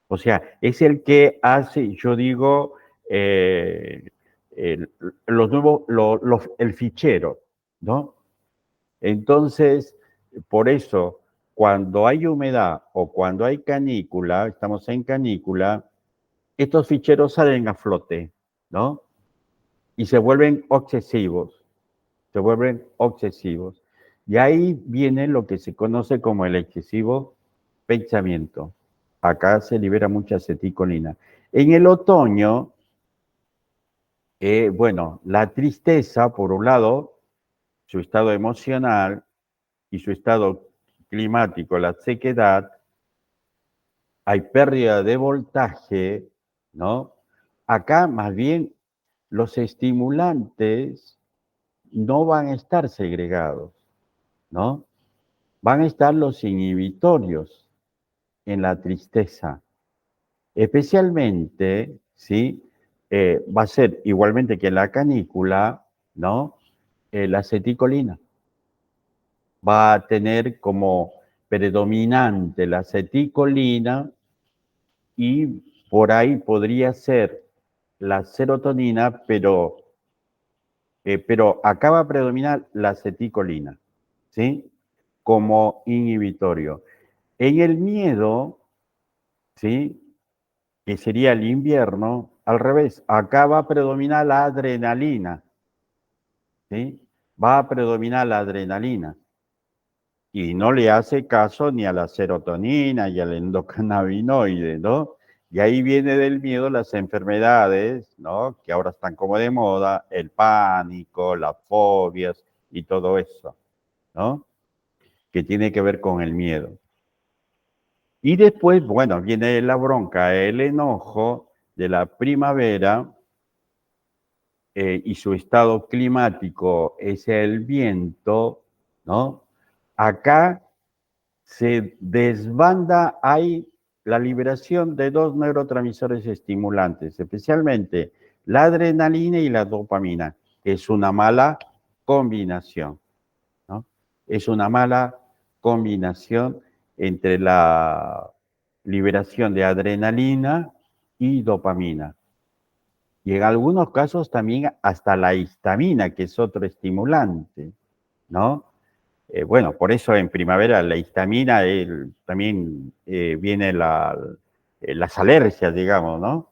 O sea, es el que hace, yo digo, eh, el, los nuevos, el fichero, ¿no? Entonces, por eso, cuando hay humedad o cuando hay canícula, estamos en canícula, estos ficheros salen a flote, ¿no? Y se vuelven obsesivos, se vuelven obsesivos. Y ahí viene lo que se conoce como el excesivo pensamiento. Acá se libera mucha aceticolina. En el otoño, bueno, la tristeza, por un lado, su estado emocional y su estado climático, la sequedad, hay pérdida de voltaje, ¿no? Acá más bien los estimulantes no van a estar segregados, ¿no? Van a estar los inhibitorios en la tristeza. Especialmente, ¿sí? Va a ser igualmente que en la canícula, ¿no? La aceticolina. Va a tener como predominante la aceticolina y por ahí podría ser la serotonina, pero acá va a predominar la aceticolina, ¿sí? Como inhibitorio. En el miedo, ¿sí? Que sería el invierno, al revés, acá va a predominar la adrenalina, ¿sí? Va a predominar la adrenalina y no le hace caso ni a la serotonina y al endocannabinoide, ¿no? Y ahí viene del miedo las enfermedades, ¿no? Que ahora están como de moda, el pánico, las fobias y todo eso, ¿no? Que tiene que ver con el miedo. Y después, bueno, viene la bronca, el enojo de la primavera, y su estado climático es el viento, ¿no? Acá se desbanda, hay la liberación de dos neurotransmisores estimulantes, especialmente la adrenalina y la dopamina. Es una mala combinación, ¿no? Es una mala combinación entre la liberación de adrenalina y dopamina. Y en algunos casos también hasta la histamina, que es otro estimulante, ¿no? Bueno, por eso en primavera la histamina también viene las alergias, digamos, ¿no?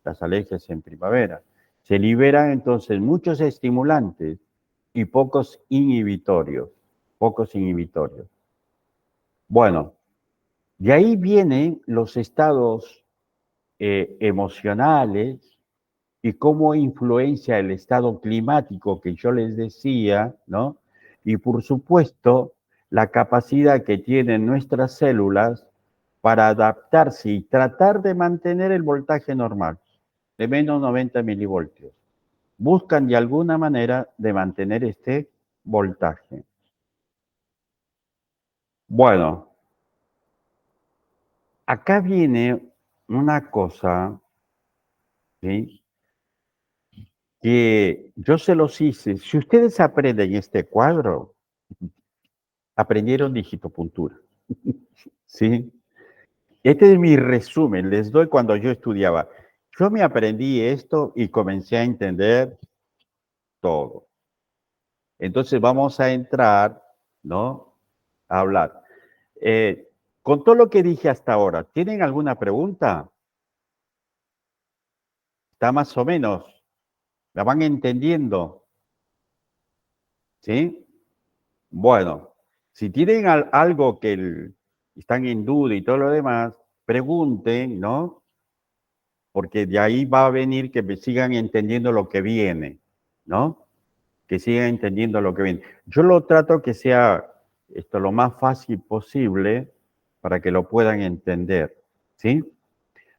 Las alergias en primavera. Se liberan entonces muchos estimulantes y pocos inhibitorios, pocos inhibitorios. Bueno, de ahí vienen los estados emocionales y cómo influencia el estado climático que yo les decía, ¿no? Y por supuesto, la capacidad que tienen nuestras células para adaptarse y tratar de mantener el voltaje normal, de menos 90 milivoltios. Buscan de alguna manera de mantener este voltaje. Bueno, acá viene una cosa, ¿sí? Que yo se los hice. Si ustedes aprenden este cuadro, aprendieron digitopuntura, ¿sí? Este es mi resumen, les doy cuando yo estudiaba. Yo me aprendí esto y comencé a entender todo. Entonces vamos a entrar, ¿no? A hablar. Con todo lo que dije hasta ahora, ¿tienen alguna pregunta? ¿Está más o menos? ¿La van entendiendo? ¿Sí? Bueno, si tienen algo que están en duda y todo lo demás, pregunten, ¿no? Porque de ahí va a venir que me sigan entendiendo lo que viene, ¿no? Que sigan entendiendo lo que viene. Yo lo trato que sea esto lo más fácil posible para que lo puedan entender, ¿sí?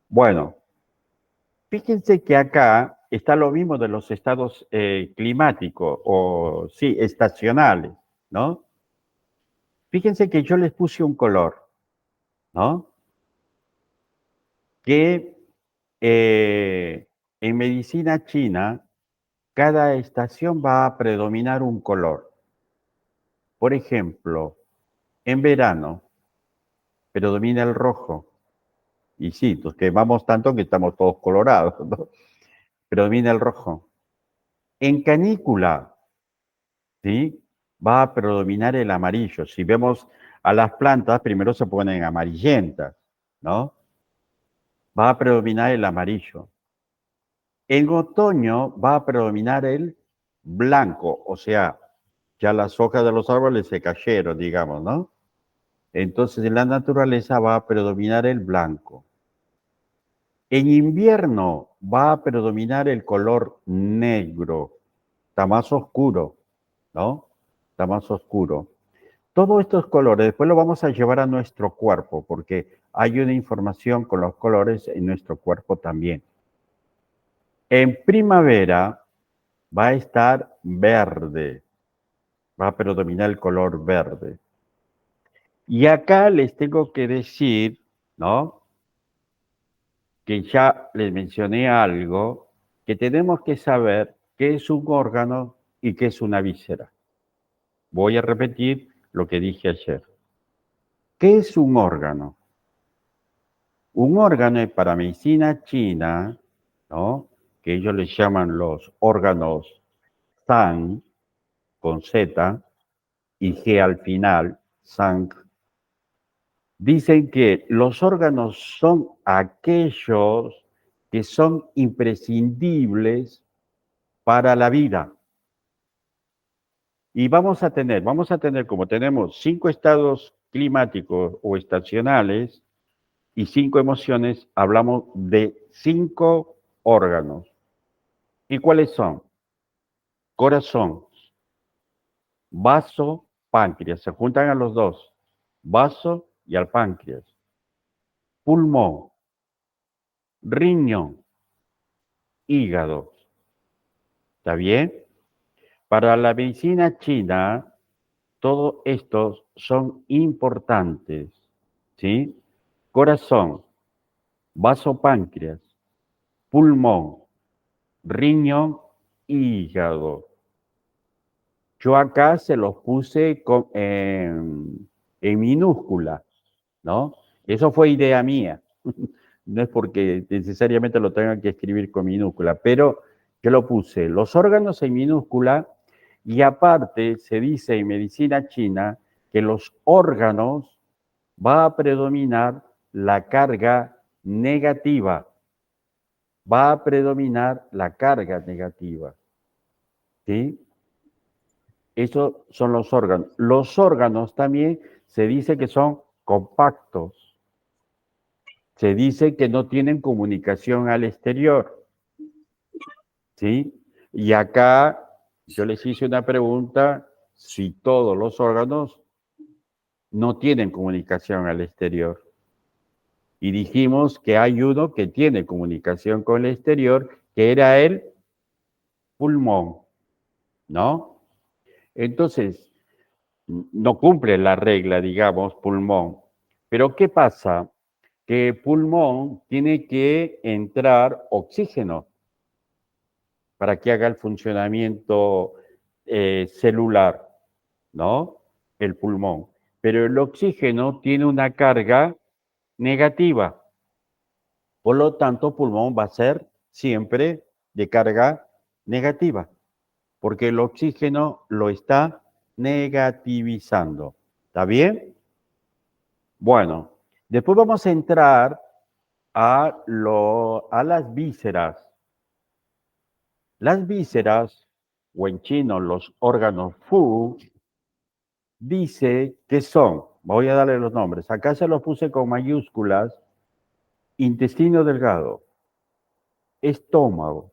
Bueno, fíjense que acá está lo mismo de los estados climáticos o, sí, estacionales, ¿no? Fíjense que yo les puse un color, ¿no? Que en medicina china, cada estación va a predominar un color. Por ejemplo, en verano predomina el rojo. Y sí, nos quemamos tanto que estamos todos colorados, ¿no? Predomina el rojo. En canícula, ¿sí? Va a predominar el amarillo. Si vemos a las plantas, primero se ponen amarillentas, ¿no? Va a predominar el amarillo. En otoño va a predominar el blanco, o sea, ya las hojas de los árboles se cayeron, digamos, ¿no? Entonces en la naturaleza va a predominar el blanco. En invierno va a predominar el color negro, está más oscuro, ¿no? Está más oscuro. Todos estos colores después lo vamos a llevar a nuestro cuerpo, porque hay una información con los colores en nuestro cuerpo también. En primavera va a estar verde, va a predominar el color verde. Y acá les tengo que decir, ¿no? Que ya les mencioné algo, que tenemos que saber qué es un órgano y qué es una víscera. Voy a repetir lo que dije ayer. ¿Qué es un órgano? Un órgano es para medicina china, ¿no? Que ellos les llaman los órganos Zhang, con Z, y G al final, Zhang. Dicen que los órganos son aquellos que son imprescindibles para la vida. Y vamos a tener, como tenemos 5 estados climáticos o estacionales y 5 emociones, hablamos de 5 órganos. ¿Y cuáles son? Corazón, vaso, páncreas. Se juntan a los dos, vaso y al páncreas. Pulmón, riñón, hígado. ¿Está bien? Para la medicina china, todos estos son importantes, ¿sí? Corazón, vaso páncreas, pulmón, riñón, hígado. Yo acá se los puse en minúscula, ¿no? Eso fue idea mía. No es porque necesariamente lo tengan que escribir con minúscula, pero yo lo puse los órganos en minúscula y aparte se dice en medicina china que los órganos va a predominar la carga negativa. Va a predominar la carga negativa. ¿Sí? Esos son los órganos. Los órganos también se dice que son compactos. Se dice que no tienen comunicación al exterior. ¿Sí? Y acá yo les hice una pregunta si todos los órganos no tienen comunicación al exterior. Y dijimos que hay uno que tiene comunicación con el exterior, que era el pulmón, ¿no? Entonces, no cumple la regla, digamos, pulmón. Pero ¿qué pasa? Que pulmón tiene que entrar oxígeno para que haga el funcionamiento celular, ¿no? El pulmón. Pero el oxígeno tiene una carga negativa. Por lo tanto, pulmón va a ser siempre de carga negativa, porque el oxígeno lo está negativizando. ¿Está bien? Bueno, después vamos a entrar a las vísceras. Las vísceras, o en chino los órganos Fu, dice que son, voy a darle los nombres, acá se los puse con mayúsculas, intestino delgado, estómago,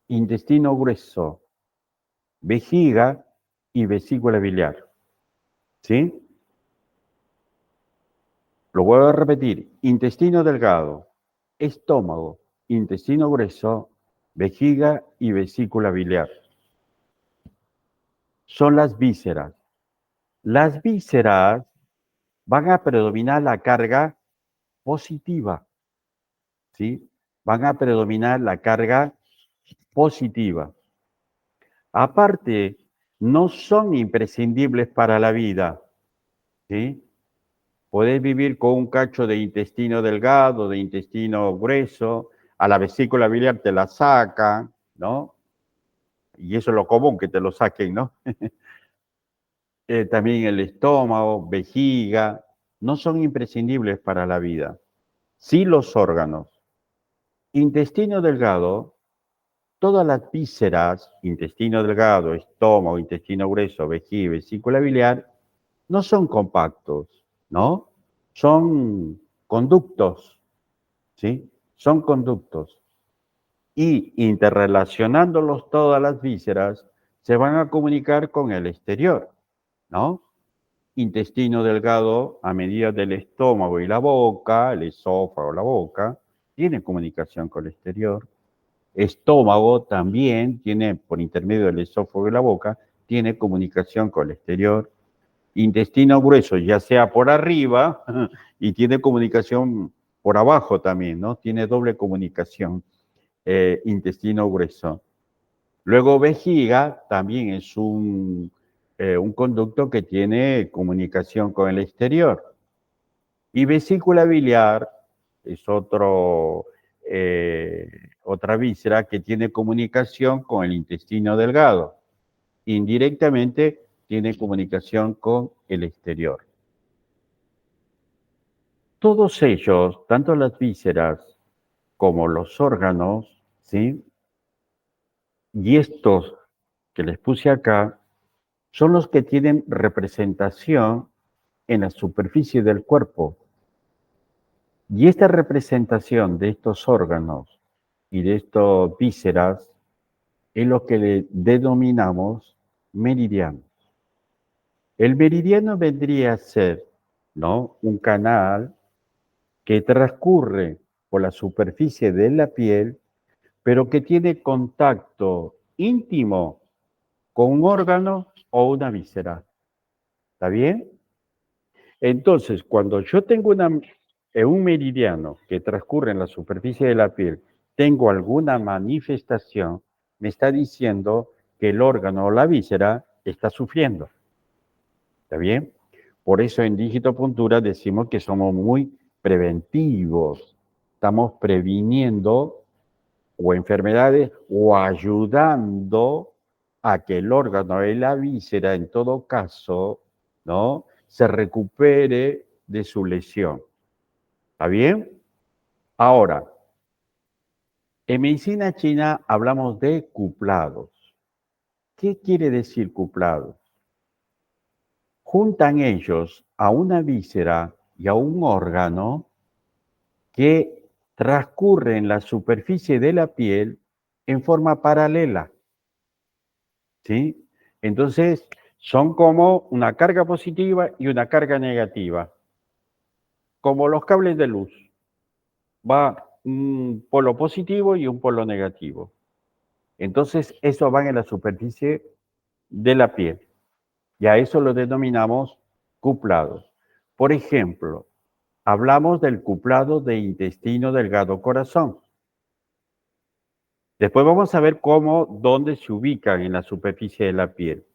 intestino grueso, vejiga y vesícula biliar. ¿Sí? Lo vuelvo a repetir, intestino delgado, estómago, intestino grueso, vejiga y vesícula biliar. Son las vísceras. Las vísceras van a predominar la carga positiva, ¿sí? Van a predominar la carga positiva. Aparte, no son imprescindibles para la vida, ¿sí? Podés vivir con un cacho de intestino delgado, de intestino grueso, a la vesícula biliar te la sacan, ¿no? Y eso es lo común, que te lo saquen, ¿no? También el estómago, vejiga, no son imprescindibles para la vida. Sí los órganos. Intestino delgado, todas las vísceras, intestino delgado, estómago, intestino grueso, vejiga, vesícula biliar, no son compactos, ¿no? Son conductos, ¿sí? Son conductos. Y interrelacionándolos todas las vísceras, se van a comunicar con el exterior, ¿no? Intestino delgado a medida del estómago y la boca, el esófago, la boca, tiene comunicación con el exterior. Estómago también tiene, por intermedio del esófago y la boca, tiene comunicación con el exterior. Intestino grueso, ya sea por arriba y tiene comunicación por abajo también, ¿no? Tiene doble comunicación, intestino grueso. Luego vejiga también es un conducto que tiene comunicación con el exterior. Y vesícula biliar es otra víscera que tiene comunicación con el intestino delgado. Indirectamente tiene comunicación con el exterior. Todos ellos, tanto las vísceras como los órganos, ¿sí? Y estos que les puse acá, son los que tienen representación en la superficie del cuerpo. Y esta representación de estos órganos y de estos vísceras es lo que le denominamos meridianos. El meridiano vendría a ser, ¿no?, un canal que transcurre por la superficie de la piel, pero que tiene contacto íntimo con un órgano o una víscera. ¿Está bien? Entonces, cuando yo tengo un meridiano que transcurre en la superficie de la piel, tengo alguna manifestación, me está diciendo que el órgano o la víscera está sufriendo. ¿Está bien? Por eso en digitopuntura decimos que somos muy preventivos. Estamos previniendo o enfermedades o ayudando a que el órgano y la víscera, en todo caso, ¿no?, se recupere de su lesión. ¿Está bien? Ahora, en medicina china hablamos de cuplados. ¿Qué quiere decir cuplados? Juntan ellos a una víscera y a un órgano que transcurre en la superficie de la piel en forma paralela. ¿Sí? Entonces, son como una carga positiva y una carga negativa. Como los cables de luz. Va un polo positivo y un polo negativo. Entonces, eso va en la superficie de la piel. Y a eso lo denominamos cuplados. Por ejemplo, hablamos del cuplado de intestino delgado corazón. Después vamos a ver dónde se ubican en la superficie de la piel.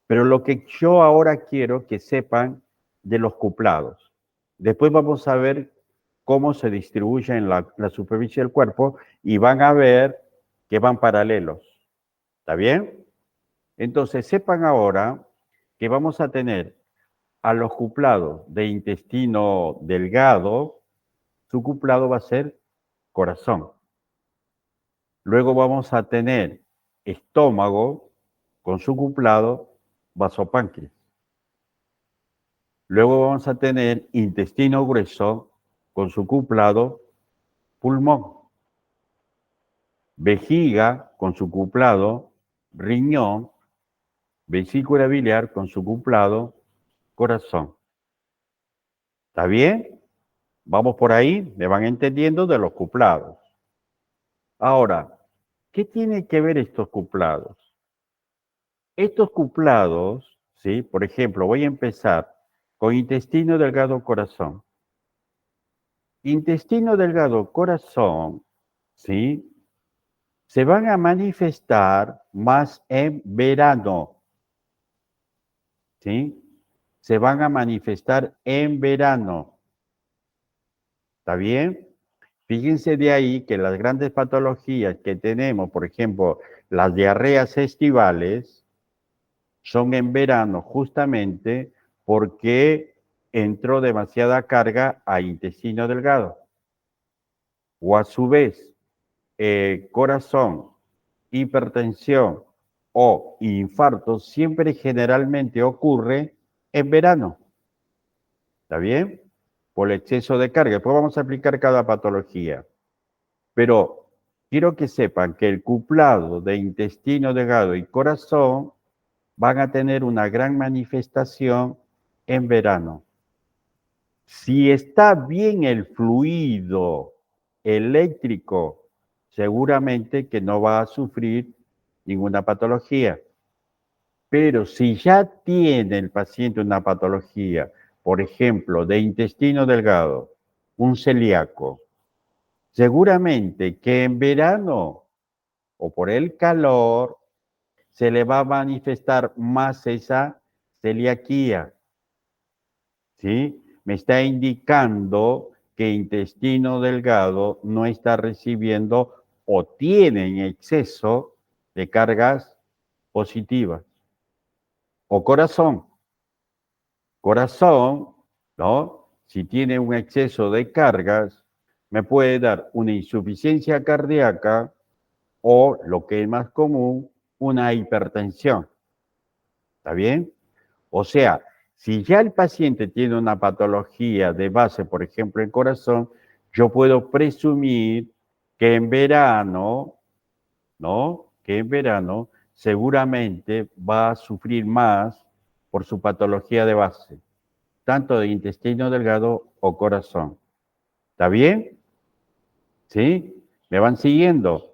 Pero lo que yo ahora quiero que sepan de los cuplados. Después vamos a ver cómo se distribuyen en la superficie del cuerpo y van a ver que van paralelos. ¿Está bien? Entonces, sepan ahora que vamos a tener a los cuplados de intestino delgado, su cuplado va a ser corazón. Luego vamos a tener estómago con su cuplado vasopáncreas. Luego vamos a tener intestino grueso con su cuplado pulmón. Vejiga con su cuplado riñón. Vesícula biliar con su cuplado corazón. ¿Está bien? Vamos por ahí, me van entendiendo de los cuplados. Ahora, ¿qué tienen que ver estos cuplados? Estos cuplados, ¿sí? Por ejemplo, voy a empezar con intestino delgado corazón. Intestino delgado corazón, ¿sí?, se van a manifestar más en verano, ¿sí? Se van a manifestar en verano. ¿Está bien? Fíjense de ahí que las grandes patologías que tenemos, por ejemplo, las diarreas estivales, son en verano justamente porque entró demasiada carga a intestino delgado. O a su vez, corazón, hipertensión o infarto siempre generalmente ocurre en verano. ¿Está bien? Por el exceso de carga. Después vamos a aplicar cada patología. Pero quiero que sepan que el cuplado de intestino delgado y corazón van a tener una gran manifestación en verano. Si está bien el fluido eléctrico, seguramente que no va a sufrir ninguna patología. Pero si ya tiene el paciente una patología, por ejemplo, de intestino delgado, un celíaco, seguramente que en verano o por el calor se le va a manifestar más esa celiaquía, ¿sí? Me está indicando que intestino delgado no está recibiendo o tiene en exceso de cargas positivas. O corazón. Corazón, ¿no? Si tiene un exceso de cargas, me puede dar una insuficiencia cardíaca o, lo que es más común, una hipertensión. ¿Está bien? O sea, si ya el paciente tiene una patología de base, por ejemplo, el corazón, yo puedo presumir que en verano, ¿no? Que en verano seguramente va a sufrir más por su patología de base, tanto de intestino delgado o corazón. ¿Está bien? ¿Sí? ¿Me van siguiendo?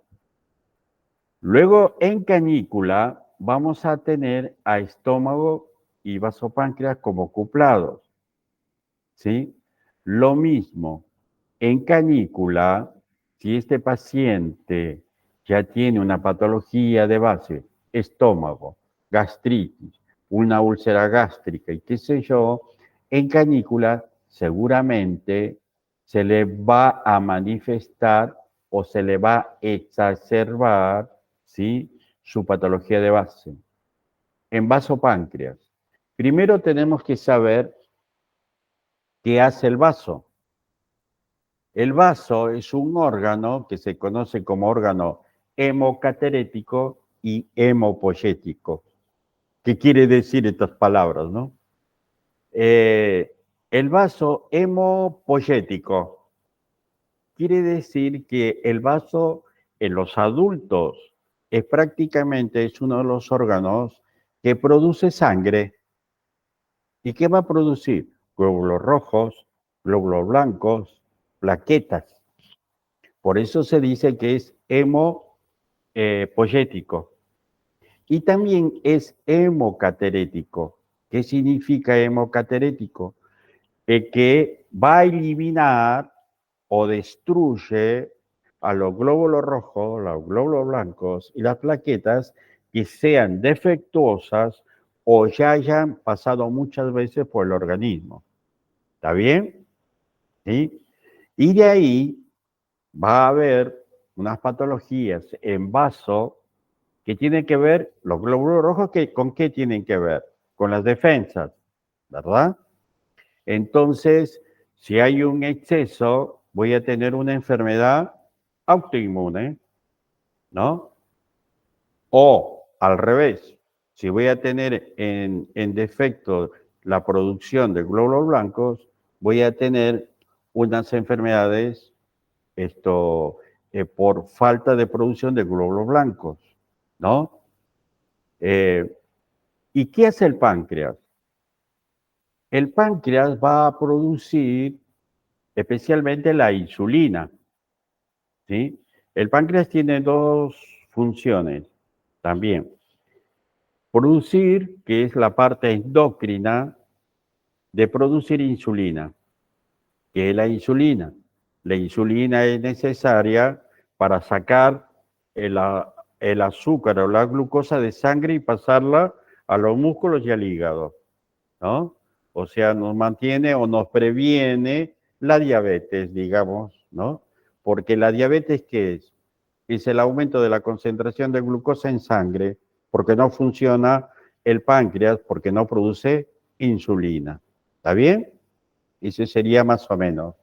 Luego, en canícula, vamos a tener a estómago y vasopáncreas como acoplados. ¿Sí? Lo mismo, en canícula, si este paciente ya tiene una patología de base, estómago, gastritis, una úlcera gástrica y qué sé yo, en canícula seguramente se le va a manifestar o se le va a exacerbar, ¿sí?, su patología de base. En vasopáncreas, primero tenemos que saber qué hace el vaso. El vaso es un órgano que se conoce como órgano hemocaterético y hemopoyético. ¿Qué quiere decir estas palabras, no? El vaso hemopoyético quiere decir que el vaso en los adultos es uno de los órganos que produce sangre. ¿Y qué va a producir? Glóbulos rojos, glóbulos blancos, plaquetas. Por eso se dice que es hemopoyético. Y también es hemocaterético. ¿Qué significa hemocaterético? Que va a eliminar o destruye a los glóbulos rojos, los glóbulos blancos y las plaquetas que sean defectuosas o ya hayan pasado muchas veces por el organismo. ¿Está bien? ¿Sí? Y de ahí va a haber unas patologías en vaso que tienen que ver, los glóbulos rojos, ¿con qué tienen que ver? Con las defensas, ¿verdad? Entonces, si hay un exceso, voy a tener una enfermedad autoinmune, ¿no? O al revés, si voy a tener en defecto la producción de glóbulos blancos, voy a tener unas enfermedades por falta de producción de glóbulos blancos, ¿no? ¿Y qué hace el páncreas? El páncreas va a producir especialmente la insulina, ¿sí? El páncreas tiene dos funciones también. Producir, que es la parte endocrina de producir insulina. ¿Qué es la insulina? La insulina es necesaria para sacar el azúcar o la glucosa de sangre y pasarla a los músculos y al hígado, ¿no? O sea, nos mantiene o nos previene la diabetes, digamos, ¿no? Porque la diabetes, ¿qué es? Es el aumento de la concentración de glucosa en sangre porque no funciona el páncreas, porque no produce insulina. ¿Está bien? Ese sería más o menos.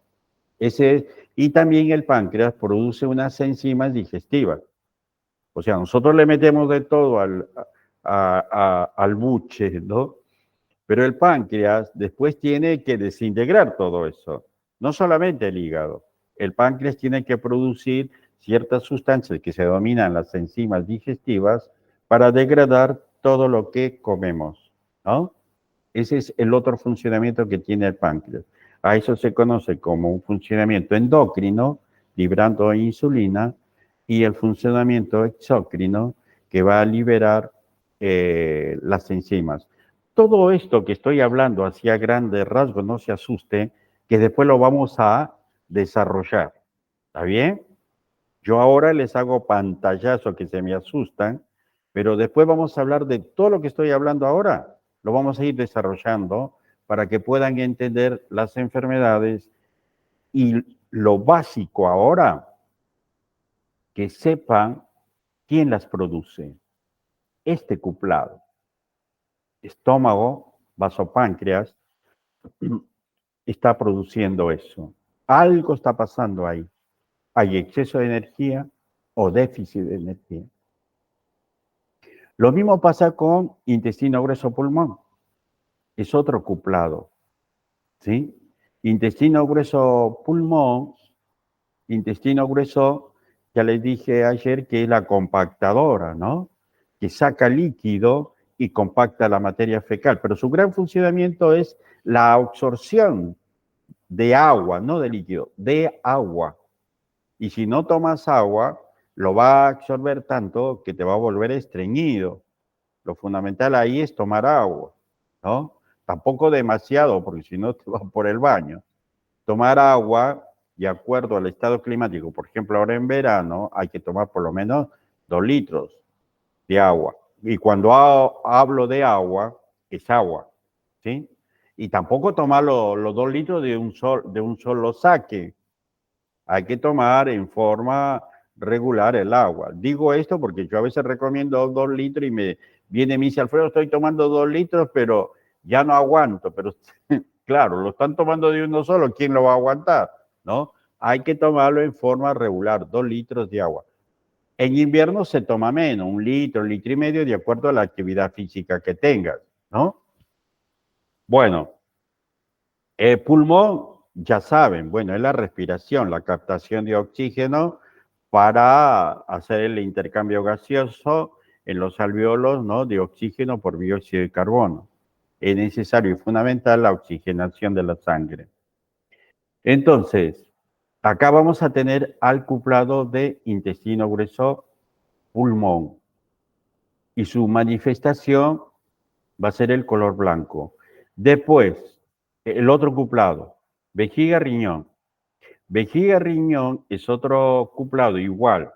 Y también el páncreas produce unas enzimas digestivas. O sea, nosotros le metemos de todo al buche, ¿no? Pero el páncreas después tiene que desintegrar todo eso. No solamente el hígado. El páncreas tiene que producir ciertas sustancias que se denominan las enzimas digestivas para degradar todo lo que comemos, ¿no? Ese es el otro funcionamiento que tiene el páncreas. A eso se conoce como un funcionamiento endocrino, librando insulina, y el funcionamiento exócrino, que va a liberar las enzimas. Todo esto que estoy hablando hacia grandes rasgos, no se asuste, que después lo vamos a desarrollar. ¿Está bien? Yo ahora les hago pantallazo que se me asustan, pero después vamos a hablar de todo lo que estoy hablando ahora. Lo vamos a ir desarrollando para que puedan entender las enfermedades y lo básico ahora, que sepan quién las produce. Este cuplado, estómago, vasopáncreas, está produciendo eso. Algo está pasando ahí. Hay exceso de energía o déficit de energía. Lo mismo pasa con intestino grueso pulmón. Es otro cuplado, ¿sí? Intestino grueso pulmón, intestino grueso, ya les dije ayer que es la compactadora, ¿no? Que saca líquido y compacta la materia fecal, pero su gran funcionamiento es la absorción de agua, no de líquido, de agua. Y si no tomas agua, lo va a absorber tanto que te va a volver estreñido. Lo fundamental ahí es tomar agua, ¿no? Tampoco demasiado, porque si no te vas por el baño. Tomar agua, de acuerdo al estado climático, por ejemplo, ahora en verano hay que tomar por lo menos 2 litros de agua. Y cuando hablo de agua, es agua, ¿sí? Y tampoco tomar los 2 litros de un solo saque. Hay que tomar en forma regular el agua. Digo esto porque yo a veces recomiendo 2 litros y me dice Alfredo, estoy tomando 2 litros, pero ya no aguanto. Pero claro, lo están tomando de uno solo, ¿quién lo va a aguantar? ¿No? Hay que tomarlo en forma regular, 2 litros de agua. En invierno se toma menos, 1 litro, 1,5 litros, de acuerdo a la actividad física que tengas, ¿no? Bueno, el pulmón, ya saben, bueno, es la respiración, la captación de oxígeno para hacer el intercambio gaseoso en los alvéolos, ¿no? De oxígeno por dióxido de carbono. Es necesario y fundamental la oxigenación de la sangre. Entonces, acá vamos a tener al cuplado de intestino grueso pulmón y su manifestación va a ser el color blanco. Después, el otro cuplado, vejiga riñón. Vejiga riñón es otro cuplado igual.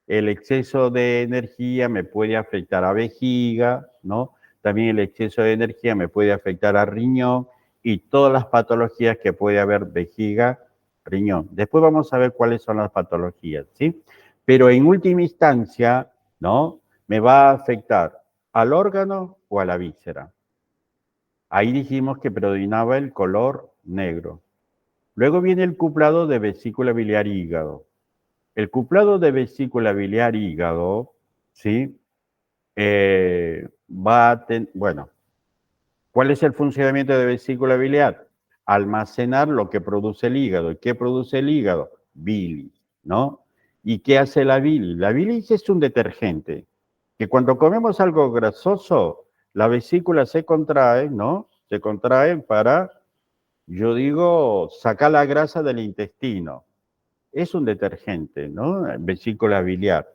El exceso de energía me puede afectar a vejiga, ¿no? También el exceso de energía me puede afectar a riñón y todas las patologías que puede haber vejiga, riñón. Después vamos a ver cuáles son las patologías, ¿sí? Pero en última instancia, ¿no? Me va a afectar al órgano o a la víscera. Ahí dijimos que predominaba el color negro. Luego viene el cuplado de vesícula biliar y hígado. El cuplado de vesícula biliar y hígado, ¿sí? Bueno, ¿cuál es el funcionamiento de vesícula biliar? Almacenar lo que produce el hígado. ¿Y qué produce el hígado? Bilis, ¿no? ¿Y qué hace la bilis? La bilis es un detergente, que cuando comemos algo grasoso, la vesícula se contrae, ¿no? Se contrae para, yo digo, sacar la grasa del intestino. Es un detergente, ¿no? Vesícula biliar.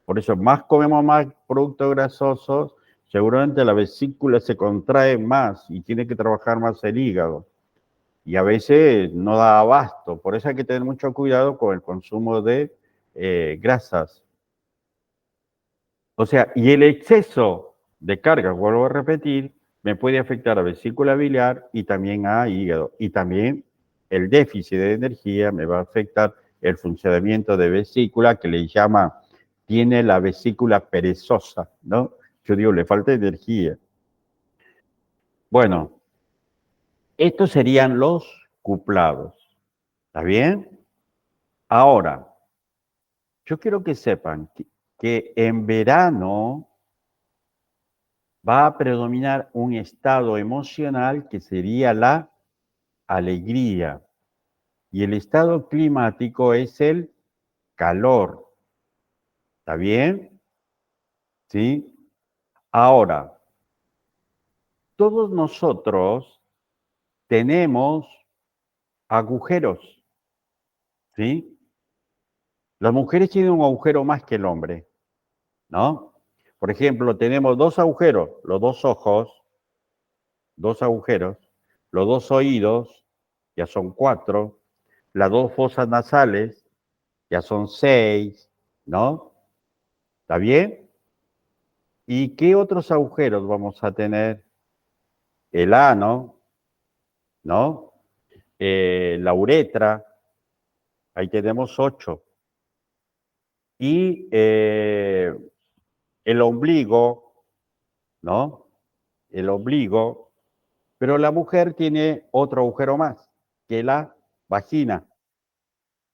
Por eso, más comemos más productos grasosos, seguramente la vesícula se contrae más y tiene que trabajar más el hígado. Y a veces no da abasto. Por eso hay que tener mucho cuidado con el consumo de grasas. O sea, y el exceso de carga, vuelvo a repetir, me puede afectar a vesícula biliar y también a hígado. Y también el déficit de energía me va a afectar el funcionamiento de vesícula, que le llama, tiene la vesícula perezosa, ¿no? Yo digo, le falta energía. Bueno, estos serían los cuplados. ¿Está bien? Ahora, yo quiero que sepan que en verano va a predominar un estado emocional que sería la alegría. Y el estado climático es el calor. ¿Está bien? ¿Sí? Ahora, todos nosotros tenemos agujeros. ¿Sí? Las mujeres tienen un agujero más que el hombre, ¿no? Por ejemplo, tenemos dos agujeros, los dos ojos, dos agujeros, los dos oídos, ya son 4, las dos fosas nasales, ya son 6, ¿no? ¿Está bien? ¿Y qué otros agujeros vamos a tener? El ano, ¿no? La uretra, ahí tenemos 8. Y el ombligo, ¿no? El ombligo, pero la mujer tiene otro agujero más, que la vagina,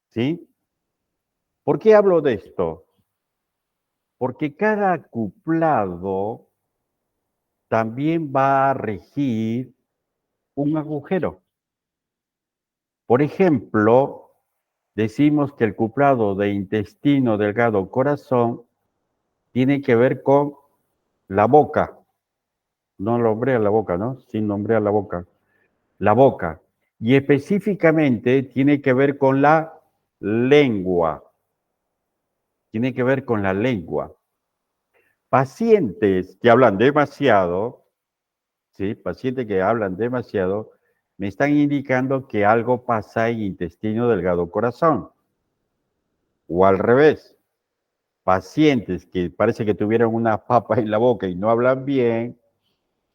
¿sí? ¿Por qué hablo de esto? Porque cada acoplado también va a regir un agujero. Por ejemplo, decimos que el cuplado de intestino delgado corazón tiene que ver con la boca. No nombrea la boca, ¿no? Sin nombrar la boca. La boca. Y específicamente tiene que ver con la lengua. Tiene que ver con la lengua. Pacientes que hablan demasiado, ¿sí? Pacientes que hablan demasiado, me están indicando que algo pasa en intestino delgado corazón. O al revés, pacientes que parece que tuvieron una papa en la boca y no hablan bien,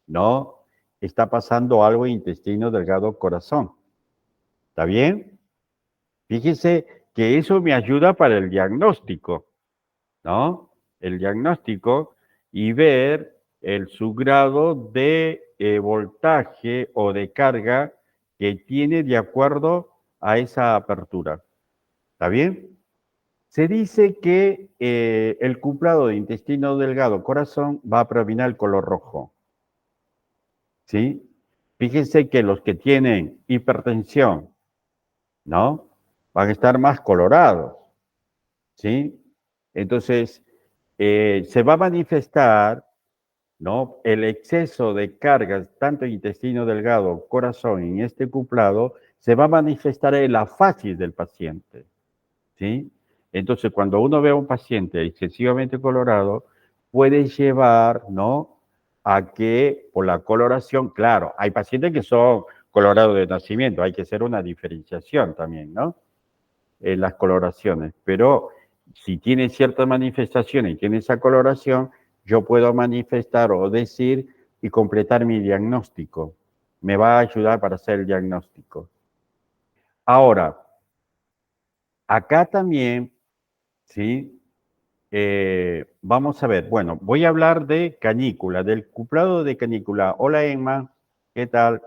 ¿no? Está pasando algo en intestino delgado corazón. ¿Está bien? Fíjese que eso me ayuda para el diagnóstico, ¿no? El diagnóstico y ver su grado de voltaje o de carga que tiene de acuerdo a esa apertura. ¿Está bien? Se dice que el cuplado de intestino delgado corazón va a predominar el color rojo. ¿Sí? Fíjense que los que tienen hipertensión, ¿no? Van a estar más colorados. ¿Sí? Entonces, se va a manifestar, ¿no? El exceso de cargas, tanto en intestino delgado, corazón, en este cuplado, se va a manifestar en la facies del paciente, ¿sí? Entonces, cuando uno ve a un paciente excesivamente colorado, puede llevar, ¿no? A que por la coloración, claro, hay pacientes que son colorados de nacimiento, hay que hacer una diferenciación también, ¿no? En las coloraciones, pero si tiene ciertas manifestaciones y tiene esa coloración, yo puedo manifestar o decir y completar mi diagnóstico. Me va a ayudar para hacer el diagnóstico. Ahora, acá también, ¿sí? Vamos a ver, bueno, voy a hablar de canícula, del cuplado de canícula. Hola Emma, ¿qué tal?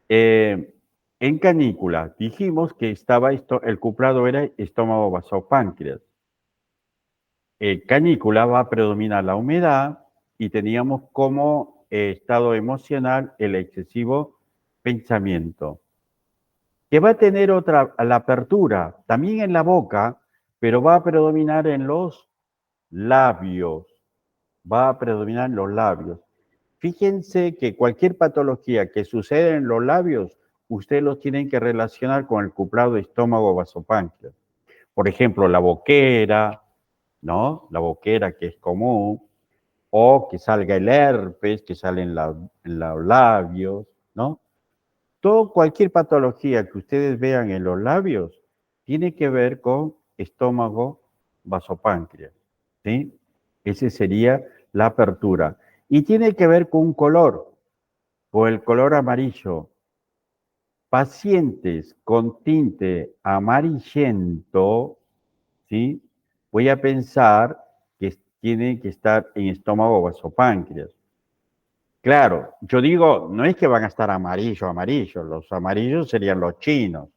En canícula dijimos que estaba esto, el cuplado era estómago vasopáncreas. Canícula va a predominar la humedad y teníamos como estado emocional el excesivo pensamiento, que va a tener otra, la apertura, también en la boca, pero va a predominar en los labios, va a predominar en los labios. Fíjense que cualquier patología que sucede en los labios, ustedes los tienen que relacionar con el cuplado de estómago vasopáncreas. Por ejemplo, la boquera, ¿no? La boquera que es común, o que salga el herpes, que sale en los labios, ¿no? Cualquier patología que ustedes vean en los labios tiene que ver con estómago vasopáncreas, ¿sí? Ese sería la apertura. Y tiene que ver con un color, con el color amarillo. Pacientes con tinte amarillento, ¿sí? Voy a pensar que tienen que estar en estómago vasopáncreas. Claro, yo digo, no es que van a estar amarillos, los amarillos serían los chinos,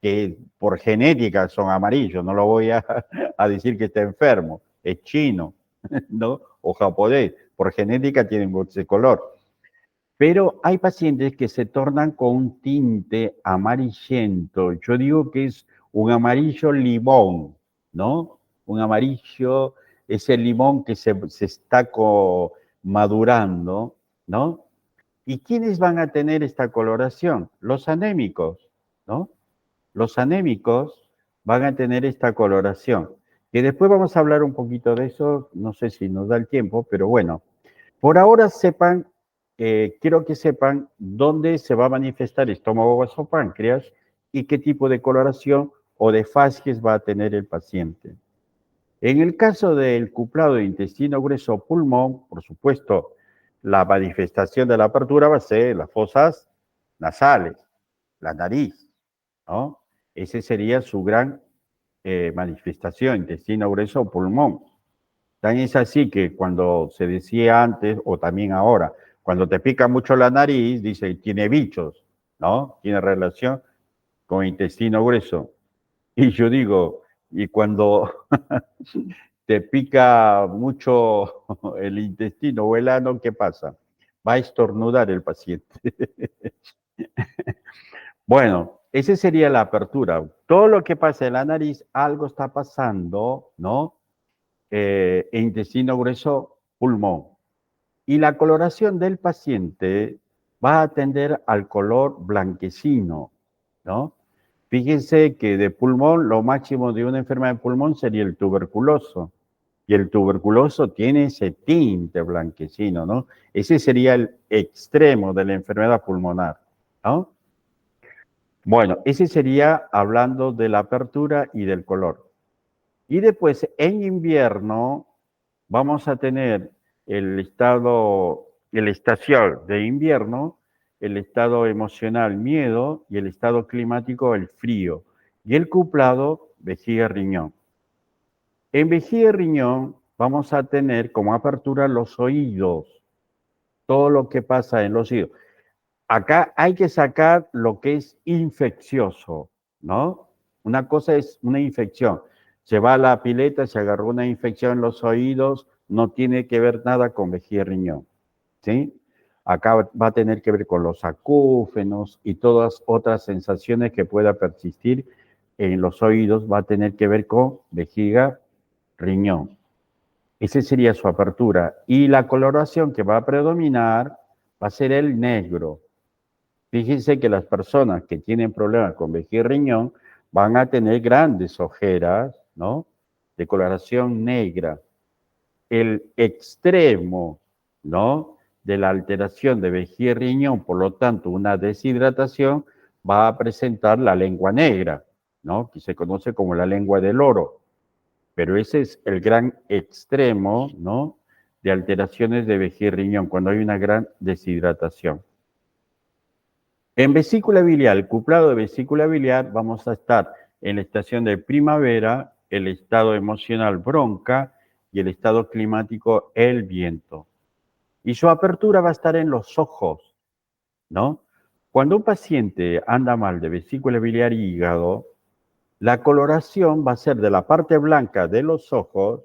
que por genética son amarillos, no lo voy a decir que está enfermo, es chino, ¿no? O japonés, por genética tienen ese color. Pero hay pacientes que se tornan con un tinte amarillento. Yo digo que es un amarillo limón, ¿no? Un amarillo, ese limón que se está madurando, ¿no? ¿Y quiénes van a tener esta coloración? Los anémicos, ¿no? Los anémicos van a tener esta coloración. Que después vamos a hablar un poquito de eso, no sé si nos da el tiempo, pero bueno, por ahora sepan, quiero que sepan dónde se va a manifestar estómago vasopáncreas y qué tipo de coloración o de facies va a tener el paciente. En el caso del cuplado de intestino grueso pulmón, por supuesto, la manifestación de la apertura va a ser las fosas nasales, la nariz, ¿no? Ese sería su gran manifestación, intestino grueso pulmón. Tan es así que cuando se decía antes, o también ahora, cuando te pica mucho la nariz, dice, tiene bichos, ¿no? Tiene relación con intestino grueso. Y yo digo, y cuando te pica mucho el intestino o el ano, ¿qué pasa? Va a estornudar el paciente. Bueno, esa sería la apertura. Todo lo que pasa en la nariz, algo está pasando, ¿no? Intestino grueso, pulmón. Y la coloración del paciente va a tender al color blanquecino, ¿no? Fíjense que de pulmón, lo máximo de una enfermedad de pulmón sería el tuberculoso. Y el tuberculoso tiene ese tinte blanquecino, ¿no? Ese sería el extremo de la enfermedad pulmonar, ¿no? Bueno, ese sería hablando de la apertura y del color. Y después, en invierno, vamos a tener el estación de invierno, el estado emocional, miedo, y el estado climático, el frío. Y el cuplado, vejiga, riñón. En vejiga, riñón, vamos a tener como apertura los oídos, todo lo que pasa en los oídos. Acá hay que sacar lo que es infeccioso, ¿no? Una cosa es una infección. Se va a la pileta, se agarró una infección en los oídos, no tiene que ver nada con vejiga y riñón, ¿sí? Acá va a tener que ver con los acúfenos y todas otras sensaciones que pueda persistir en los oídos, va a tener que ver con vejiga, riñón. Esa sería su apertura. Y la coloración que va a predominar va a ser el negro. Fíjense que las personas que tienen problemas con vejiga y riñón van a tener grandes ojeras, ¿no? De coloración negra. El extremo, ¿no? De la alteración de vejiga y riñón, por lo tanto, una deshidratación, va a presentar la lengua negra, ¿no? Que se conoce como la lengua del oro. Pero ese es el gran extremo, ¿no? De alteraciones de vejiga y riñón, cuando hay una gran deshidratación. En vesícula biliar, el cuplado de vesícula biliar, vamos a estar en la estación de primavera, el estado emocional bronca y el estado climático el viento. Y su apertura va a estar en los ojos, ¿no? Cuando un paciente anda mal de vesícula biliar y hígado, la coloración va a ser de la parte blanca de los ojos,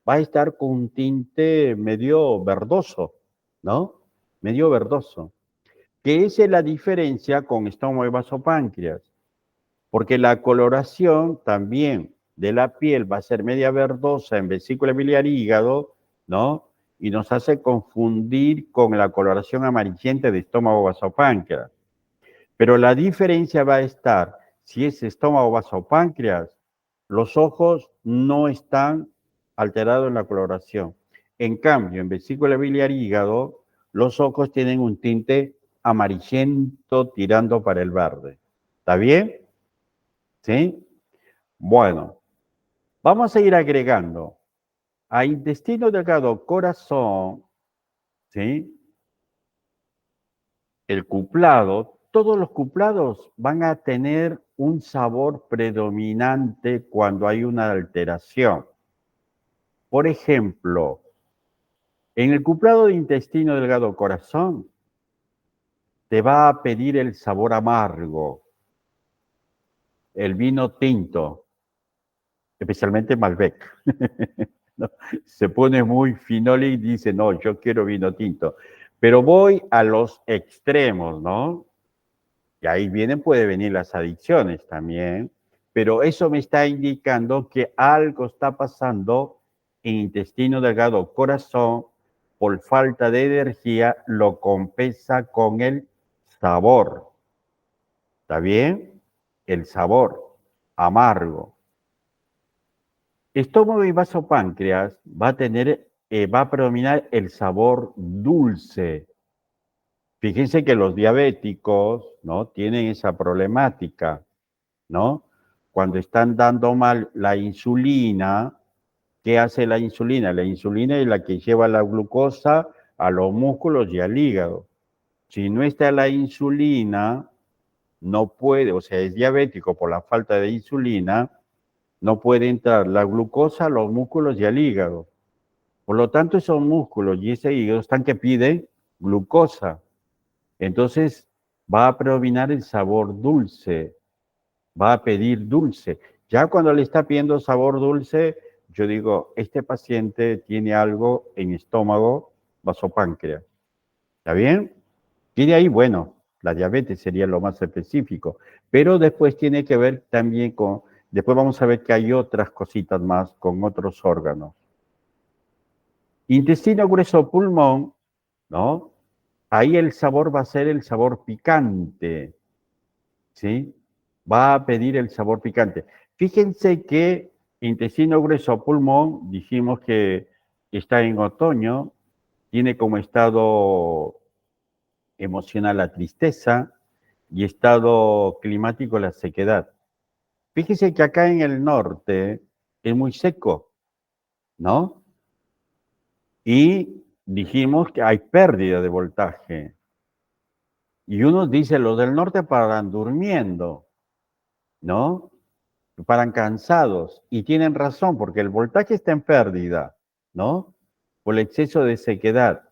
va a estar con un tinte medio verdoso, ¿no? Medio verdoso. Que esa es la diferencia con estómago y vasopáncreas, porque la coloración también de la piel va a ser media verdosa en vesícula biliar y hígado, ¿no? Y nos hace confundir con la coloración amarillenta de estómago vasopáncreas. Pero la diferencia va a estar, si es estómago vasopáncreas, los ojos no están alterados en la coloración. En cambio, en vesícula biliar y hígado, los ojos tienen un tinte amarillento tirando para el verde. ¿Está bien? ¿Sí? Bueno, vamos a ir agregando a intestino delgado, corazón, ¿sí? El cuplado, todos los cuplados van a tener un sabor predominante cuando hay una alteración. Por ejemplo, en el cuplado de intestino delgado corazón, te va a pedir el sabor amargo, el vino tinto, especialmente Malbec. ¿No? Se pone muy finoli y dice, no, yo quiero vino tinto. Pero voy a los extremos, ¿no? Y ahí vienen, puede venir las adicciones también, pero eso me está indicando que algo está pasando en intestino delgado, corazón, por falta de energía, lo compensa con el sabor. ¿Está bien? El sabor amargo. Estómago y vasopáncreas va a predominar el sabor dulce. Fíjense que los diabéticos, ¿no? Tienen esa problemática, ¿no? Cuando están dando mal la insulina, ¿qué hace la insulina? La insulina es la que lleva la glucosa a los músculos y al hígado. Si no está la insulina, no puede, o sea, es diabético por la falta de insulina, no puede entrar la glucosa a los músculos y al hígado. Por lo tanto, esos músculos y ese hígado están que piden glucosa. Entonces, va a predominar el sabor dulce, va a pedir dulce. Ya cuando le está pidiendo sabor dulce, yo digo, este paciente tiene algo en estómago, vasopáncreas. ¿Está bien? Y de ahí, bueno, la diabetes sería lo más específico, pero después tiene que ver también con, después vamos a ver que hay otras cositas más con otros órganos. Intestino grueso pulmón, ¿no? Ahí el sabor va a ser el sabor picante, ¿sí? Va a pedir el sabor picante. Fíjense que intestino grueso pulmón, dijimos que está en otoño, tiene como estado emocional la tristeza y estado climático la sequedad. Fíjese que acá en el norte es muy seco, ¿no? Y dijimos que hay pérdida de voltaje. Y uno dice, los del norte paran durmiendo, ¿no? Paran cansados. Y tienen razón, porque el voltaje está en pérdida, ¿no? Por el exceso de sequedad.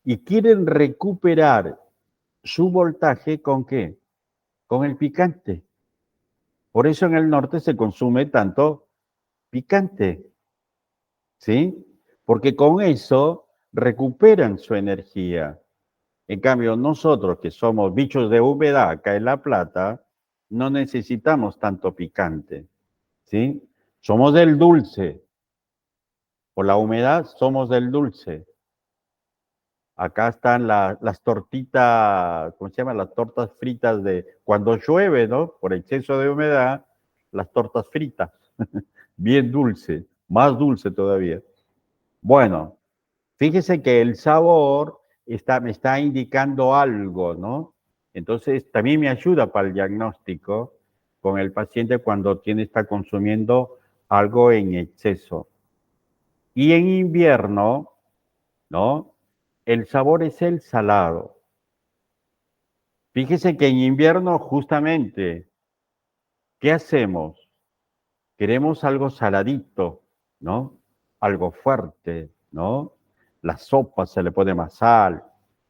Y quieren recuperar su voltaje ¿con qué? Con el picante. Por eso en el norte se consume tanto picante, ¿sí? Porque con eso recuperan su energía. En cambio, nosotros que somos bichos de humedad acá en La Plata, no necesitamos tanto picante, ¿sí? Somos del dulce. Por la humedad somos del dulce. Acá están las tortitas, ¿cómo se llama? Las tortas fritas de cuando llueve, ¿no? Por exceso de humedad, las tortas fritas. Bien dulce, más dulce todavía. Bueno, fíjese que el sabor me está indicando algo, ¿no? Entonces, también me ayuda para el diagnóstico con el paciente cuando está consumiendo algo en exceso. Y en invierno, ¿no? El sabor es el salado. Fíjese que en invierno, justamente, ¿qué hacemos? Queremos algo saladito, ¿no? Algo fuerte, ¿no? La sopa se le pone más sal,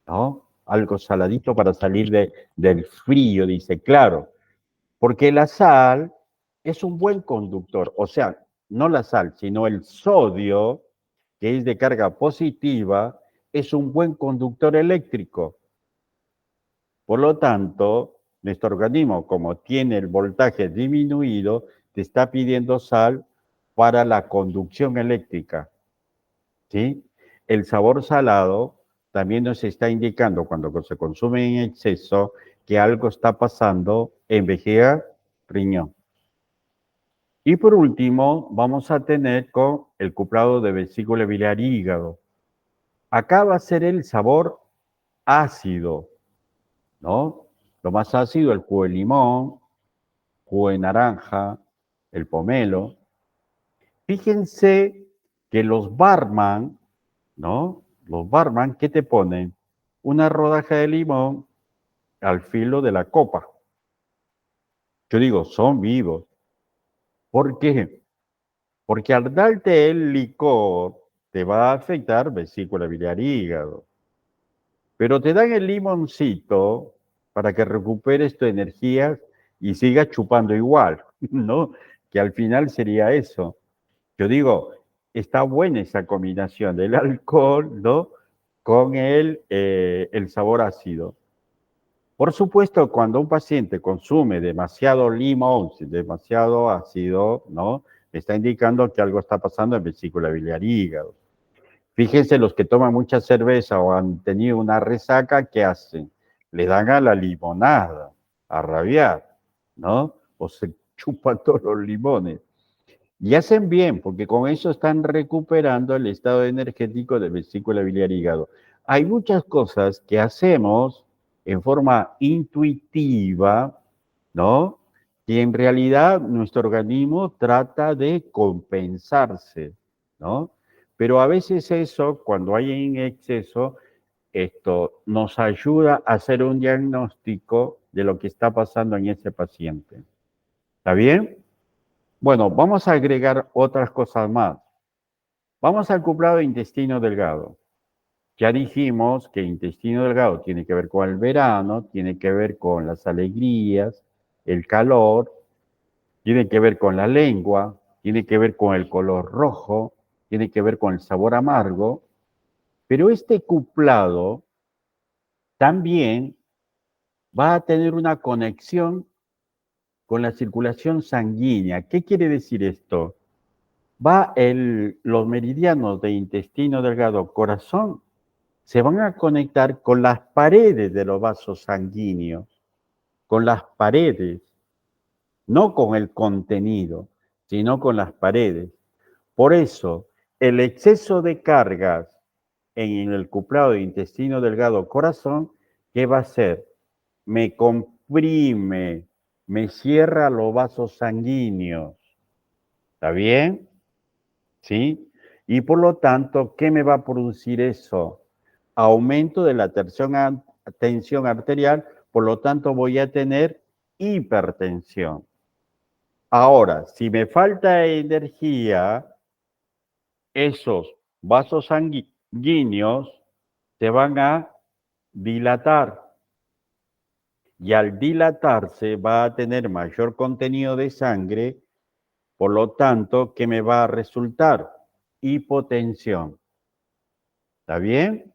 ¿no? Algo saladito para salir del frío, dice, claro, porque la sal es un buen conductor, o sea, no la sal, sino el sodio, que es de carga positiva, es un buen conductor eléctrico. Por lo tanto, nuestro organismo, como tiene el voltaje disminuido, te está pidiendo sal para la conducción eléctrica, ¿sí? El sabor salado también nos está indicando cuando se consume en exceso que algo está pasando en vejiga, riñón. Y por último, vamos a tener con el cuplado de vesícula biliar y hígado. Acá va a ser el sabor ácido, ¿no? Lo más ácido, el jugo de limón, jugo de naranja, el pomelo. Fíjense que los barman, ¿no? Los barman, ¿qué te ponen? Una rodaja de limón al filo de la copa. Yo digo, son vivos. ¿Por qué? Porque al darte el licor te va a afectar vesícula biliar y hígado. Pero te dan el limoncito para que recuperes tu energía y sigas chupando igual, ¿no? Que al final sería eso. Yo digo, está buena esa combinación del alcohol, ¿no? Con el sabor ácido. Por supuesto, cuando un paciente consume demasiado limón, demasiado ácido, ¿no? Está indicando que algo está pasando en vesícula biliar y hígado. Fíjense, los que toman mucha cerveza o han tenido una resaca, ¿qué hacen? Le dan a la limonada, a rabiar, ¿no? O se chupan todos los limones. Y hacen bien, porque con eso están recuperando el estado energético de vesícula biliar y hígado. Hay muchas cosas que hacemos en forma intuitiva, ¿no? Y en realidad nuestro organismo trata de compensarse, ¿no? Pero a veces eso, cuando hay en exceso, esto nos ayuda a hacer un diagnóstico de lo que está pasando en ese paciente. ¿Está bien? Bueno, vamos a agregar otras cosas más. Vamos al cuplado de intestino delgado. Ya dijimos que intestino delgado tiene que ver con el verano, tiene que ver con las alegrías, el calor, tiene que ver con la lengua, tiene que ver con el color rojo, tiene que ver con el sabor amargo, pero este cuplado también va a tener una conexión con la circulación sanguínea. ¿Qué quiere decir esto? Los meridianos de intestino delgado corazón se van a conectar con las paredes de los vasos sanguíneos, con las paredes, no con el contenido, sino con las paredes. Por eso, el exceso de cargas en el cuplado de intestino delgado corazón, ¿qué va a hacer? Me comprime, me cierra los vasos sanguíneos. ¿Está bien? ¿Sí? Y por lo tanto, ¿qué me va a producir eso? Aumento de la tensión arterial, por lo tanto voy a tener hipertensión. Ahora, si me falta energía, esos vasos sanguíneos se van a dilatar y al dilatarse va a tener mayor contenido de sangre, por lo tanto, ¿qué me va a resultar? Hipotensión. ¿Está bien?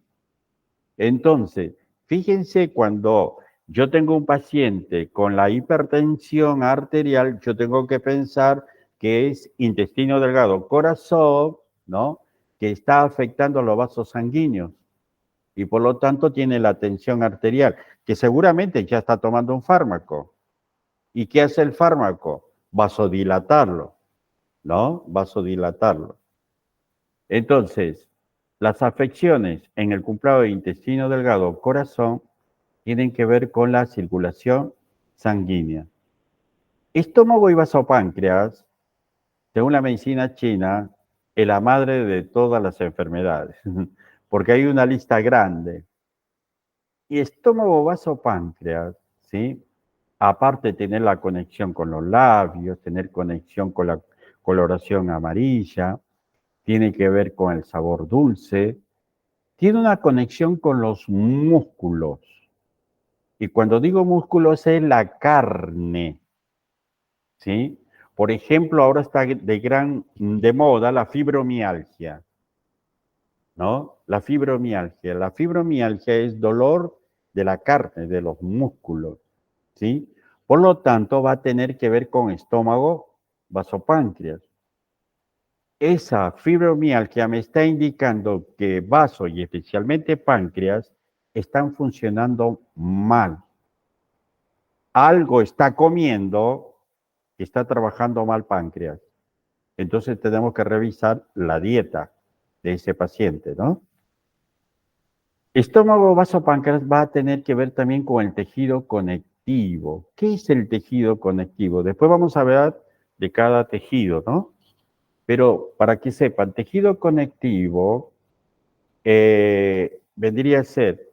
Entonces, fíjense cuando yo tengo un paciente con la hipertensión arterial, yo tengo que pensar que es intestino delgado, corazón, ¿no? Que está afectando a los vasos sanguíneos y por lo tanto tiene la tensión arterial, que seguramente ya está tomando un fármaco. ¿Y qué hace el fármaco? Vasodilatarlo, ¿no? Vasodilatarlo. Entonces, las afecciones en el cuplado de intestino delgado corazón tienen que ver con la circulación sanguínea. Estómago y vasopáncreas, según la medicina china, es la madre de todas las enfermedades, porque hay una lista grande. Y estómago vasopáncreas, ¿sí? Aparte de tener la conexión con los labios, tener conexión con la coloración amarilla, tiene que ver con el sabor dulce, tiene una conexión con los músculos. Y cuando digo músculos es la carne, ¿sí? Por ejemplo, ahora está de moda la fibromialgia, ¿no? La fibromialgia. La fibromialgia es dolor de la carne, de los músculos, ¿sí? Por lo tanto, va a tener que ver con estómago, vasopáncreas. Esa fibromialgia me está indicando que vaso y especialmente páncreas están funcionando mal. Algo está comiendo que está trabajando mal páncreas. Entonces tenemos que revisar la dieta de ese paciente, ¿no? Estómago, vaso, páncreas va a tener que ver también con el tejido conectivo. ¿Qué es el tejido conectivo? Después vamos a ver de cada tejido, ¿no? Pero para que sepan, tejido conectivo vendría a ser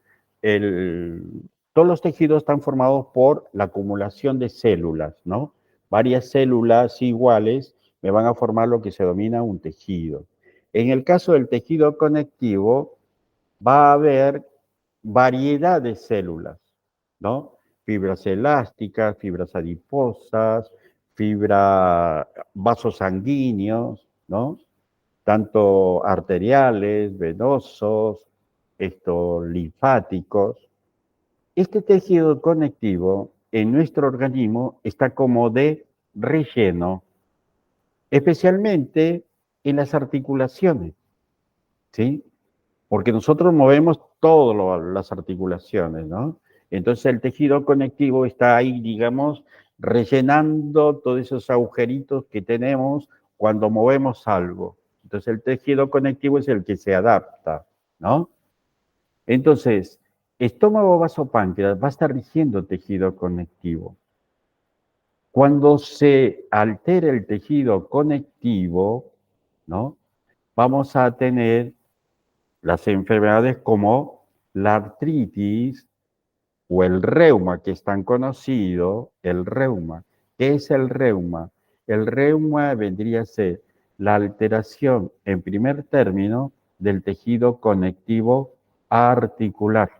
todos los tejidos están formados por la acumulación de células, ¿no? Varias células iguales me van a formar lo que se denomina un tejido. En el caso del tejido conectivo, va a haber variedad de células, ¿no? Fibras elásticas, fibras adiposas, vasos sanguíneos, ¿no? Tanto arteriales, venosos, linfáticos. Este tejido conectivo en nuestro organismo está como de relleno, especialmente en las articulaciones, ¿sí? Porque nosotros movemos todas las articulaciones, ¿no? Entonces el tejido conectivo está ahí, digamos, rellenando todos esos agujeritos que tenemos cuando movemos algo. Entonces el tejido conectivo es el que se adapta, ¿no? Entonces, estómago, vaso, páncreas va a estar rigiendo tejido conectivo. Cuando se altera el tejido conectivo, ¿no? Vamos a tener las enfermedades como la artritis o el reuma, que es tan conocido, el reuma. ¿Qué es el reuma? El reuma vendría a ser la alteración, en primer término, del tejido conectivo articular.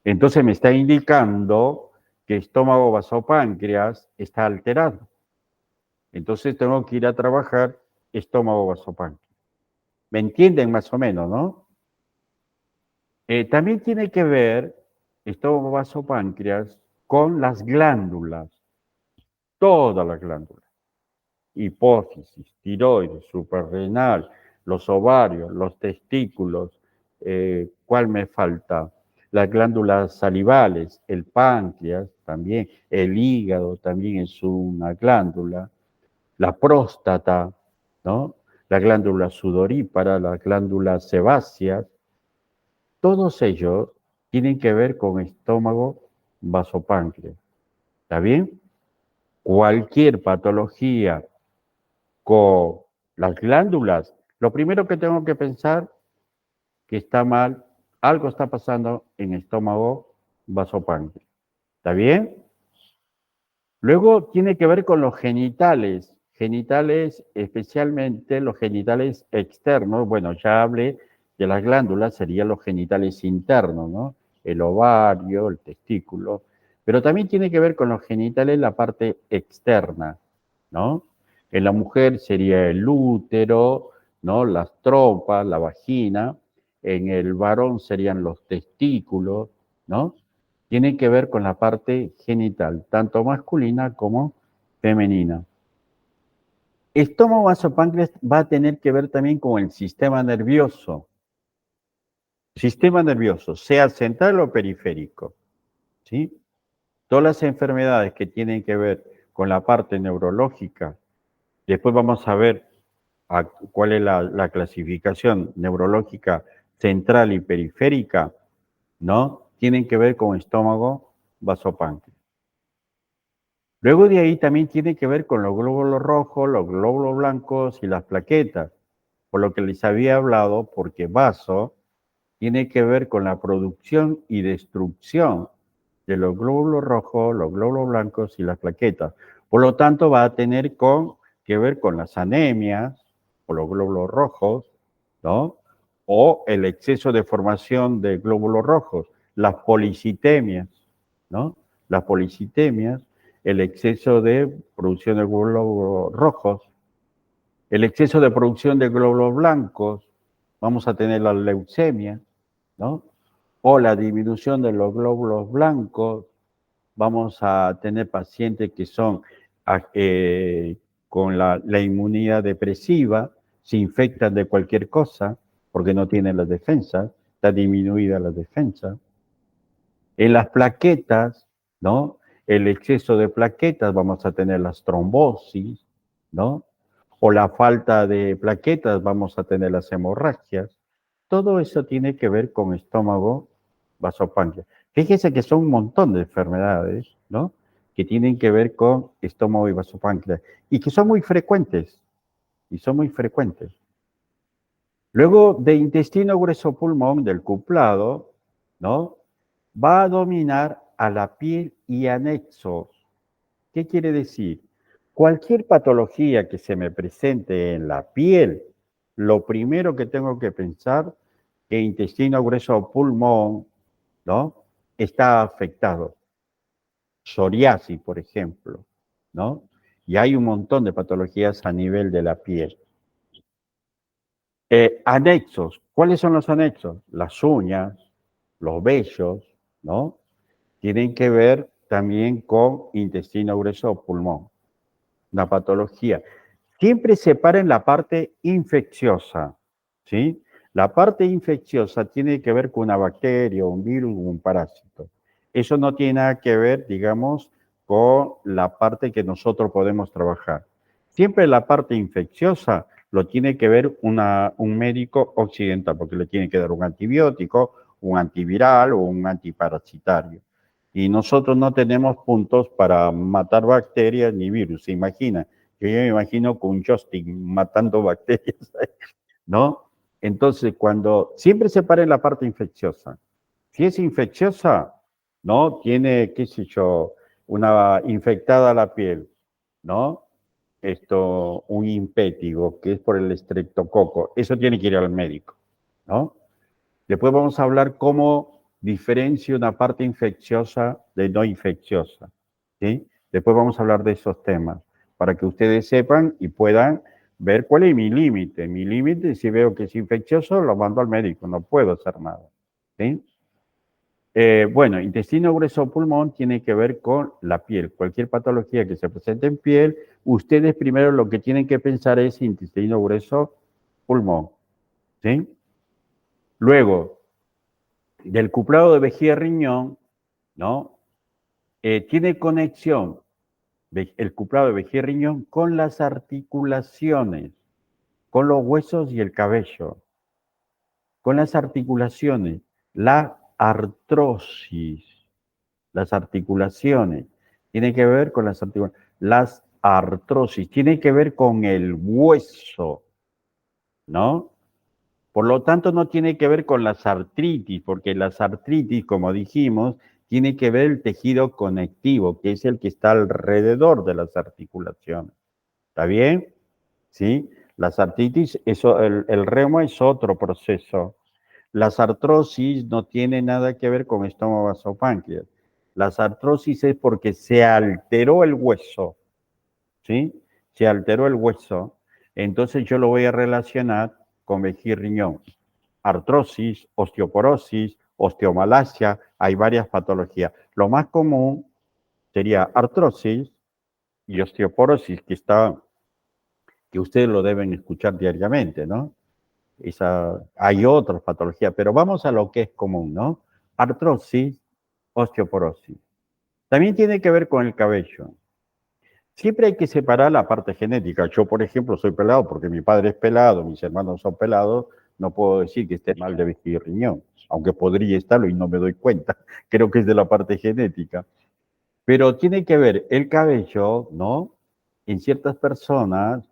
Entonces me está indicando que estómago, vaso, páncreas está alterado. Entonces tengo que ir a trabajar estómago, vaso, páncreas. ¿Me entienden más o menos, no? También tiene que ver estómago, vaso, páncreas con las glándulas, todas las glándulas. Hipófisis, tiroides, suprarrenal, los ovarios, los testículos, ¿cuál me falta? Las glándulas salivales, el páncreas también, el hígado también es una glándula, la próstata, ¿no? La glándula sudorípara, las glándulas sebáceas, todos ellos tienen que ver con estómago, vasopáncreas. ¿Está bien? Cualquier patología con las glándulas, lo primero que tengo que pensar que está mal, algo está pasando en estómago, vasopáncreas. ¿Está bien? Luego tiene que ver con los genitales, genitales, especialmente los genitales externos. Bueno, ya hablé de las glándulas, serían los genitales internos, ¿no? El ovario, el testículo, pero también tiene que ver con los genitales la parte externa, ¿no? En la mujer sería el útero, ¿no? Las trompas, la vagina. En el varón serían los testículos, ¿no? Tienen que ver con la parte genital, tanto masculina como femenina. Estómago, vaso, páncreas va a tener que ver también con el sistema nervioso. Sistema nervioso, sea central o periférico, ¿sí? Todas las enfermedades que tienen que ver con la parte neurológica, después vamos a ver cuál es la clasificación neurológica central y periférica, ¿no? Tienen que ver con estómago, vaso, páncreas. Luego de ahí también tiene que ver con los glóbulos rojos, los glóbulos blancos y las plaquetas, por lo que les había hablado, porque vaso tiene que ver con la producción y destrucción de los glóbulos rojos, los glóbulos blancos y las plaquetas. Por lo tanto, va a tener que ver con las anemias o los glóbulos rojos, ¿no? O el exceso de formación de glóbulos rojos, las policitemias, ¿no? Las policitemias, el exceso de producción de glóbulos rojos, el exceso de producción de glóbulos blancos, vamos a tener la leucemia, ¿no? O la disminución de los glóbulos blancos, vamos a tener pacientes que son con la inmunidad depresiva, se infectan de cualquier cosa porque no tienen las defensas, está disminuida la defensa. En las plaquetas, ¿no? El exceso de plaquetas, vamos a tener las trombosis, ¿no? O la falta de plaquetas, vamos a tener las hemorragias. Todo eso tiene que ver con estómago, vasopáncreas. Fíjese que son un montón de enfermedades, ¿no? Que tienen que ver con estómago y vasopáncreas y que son muy frecuentes, y son muy frecuentes. Luego de intestino grueso pulmón, del cuplado, ¿no? Va a dominar a la piel y anexos. ¿Qué quiere decir? Cualquier patología que se me presente en la piel, lo primero que tengo que pensar que intestino grueso pulmón, ¿no? Está afectado. Psoriasis, por ejemplo, ¿no? Y hay un montón de patologías a nivel de la piel. Anexos. ¿Cuáles son los anexos? Las uñas, los vellos, ¿no? Tienen que ver también con intestino grueso o pulmón, una patología. Siempre separen la parte infecciosa, ¿sí? La parte infecciosa tiene que ver con una bacteria, un virus, un parásito. Eso no tiene nada que ver, digamos, con la parte que nosotros podemos trabajar. Siempre la parte infecciosa lo tiene que ver un médico occidental, porque le tiene que dar un antibiótico, un antiviral o un antiparasitario. Y nosotros no tenemos puntos para matar bacterias ni virus, ¿se imagina? Yo me imagino con un joystick matando bacterias, ¿no? Entonces, cuando siempre separen la parte infecciosa. Si es infecciosa, ¿no? Tiene, qué sé yo, una infectada la piel, ¿no? Un impétigo, que es por el estreptococo. Eso tiene que ir al médico, ¿no? Después vamos a hablar cómo diferencia una parte infecciosa de no infecciosa, ¿sí? Después vamos a hablar de esos temas, para que ustedes sepan y puedan ver cuál es mi límite. Mi límite, si veo que es infeccioso, lo mando al médico, no puedo hacer nada, ¿sí? Bueno, intestino grueso pulmón tiene que ver con la piel. Cualquier patología que se presente en piel, ustedes primero lo que tienen que pensar es intestino grueso pulmón, ¿sí? Luego, del cuplado de vejiga riñón, ¿no? Tiene conexión el cuplado de vejiga riñón con las articulaciones, con los huesos y el cabello, con las articulaciones, la artrosis. Las articulaciones, tiene que ver con las articulaciones. Las artrosis, tiene que ver con el hueso, ¿no? Por lo tanto, no tiene que ver con las artritis, porque las artritis, como dijimos, tiene que ver el tejido conectivo, que es el que está alrededor de las articulaciones. ¿Está bien? ¿Sí? Las artritis, eso, el reuma es otro proceso. Las artrosis no tienen nada que ver con estómago vasopáncreas. Las artrosis es porque se alteró el hueso, ¿sí? Se alteró el hueso. Entonces yo lo voy a relacionar con vejiga riñón. Artrosis, osteoporosis, osteomalacia, hay varias patologías. Lo más común sería artrosis y osteoporosis, que ustedes lo deben escuchar diariamente, ¿no? Hay otras patologías, pero vamos a lo que es común, ¿no? Artrosis, osteoporosis. También tiene que ver con el cabello. Siempre hay que separar la parte genética. Yo, por ejemplo, soy pelado porque mi padre es pelado, mis hermanos son pelados. No puedo decir que esté mal de vejiga y riñón, aunque podría estarlo y no me doy cuenta. Creo que es de la parte genética. Pero tiene que ver el cabello, ¿no? En ciertas personas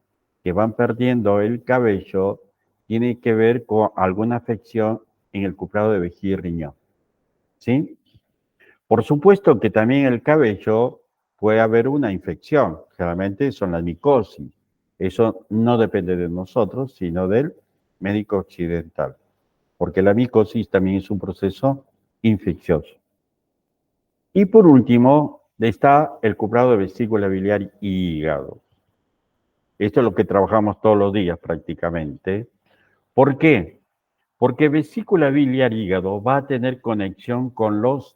que van perdiendo el cabello, tiene que ver con alguna afección en el cuplado de vejiga y riñón, ¿sí? Por supuesto que también el cabello puede haber una infección, generalmente son las micosis. Eso no depende de nosotros, sino del médico occidental, porque la micosis también es un proceso infeccioso. Y por último, está el cuplado de vesícula biliar y hígado. Esto es lo que trabajamos todos los días prácticamente. ¿Por qué? Porque vesícula biliar y hígado va a tener conexión con los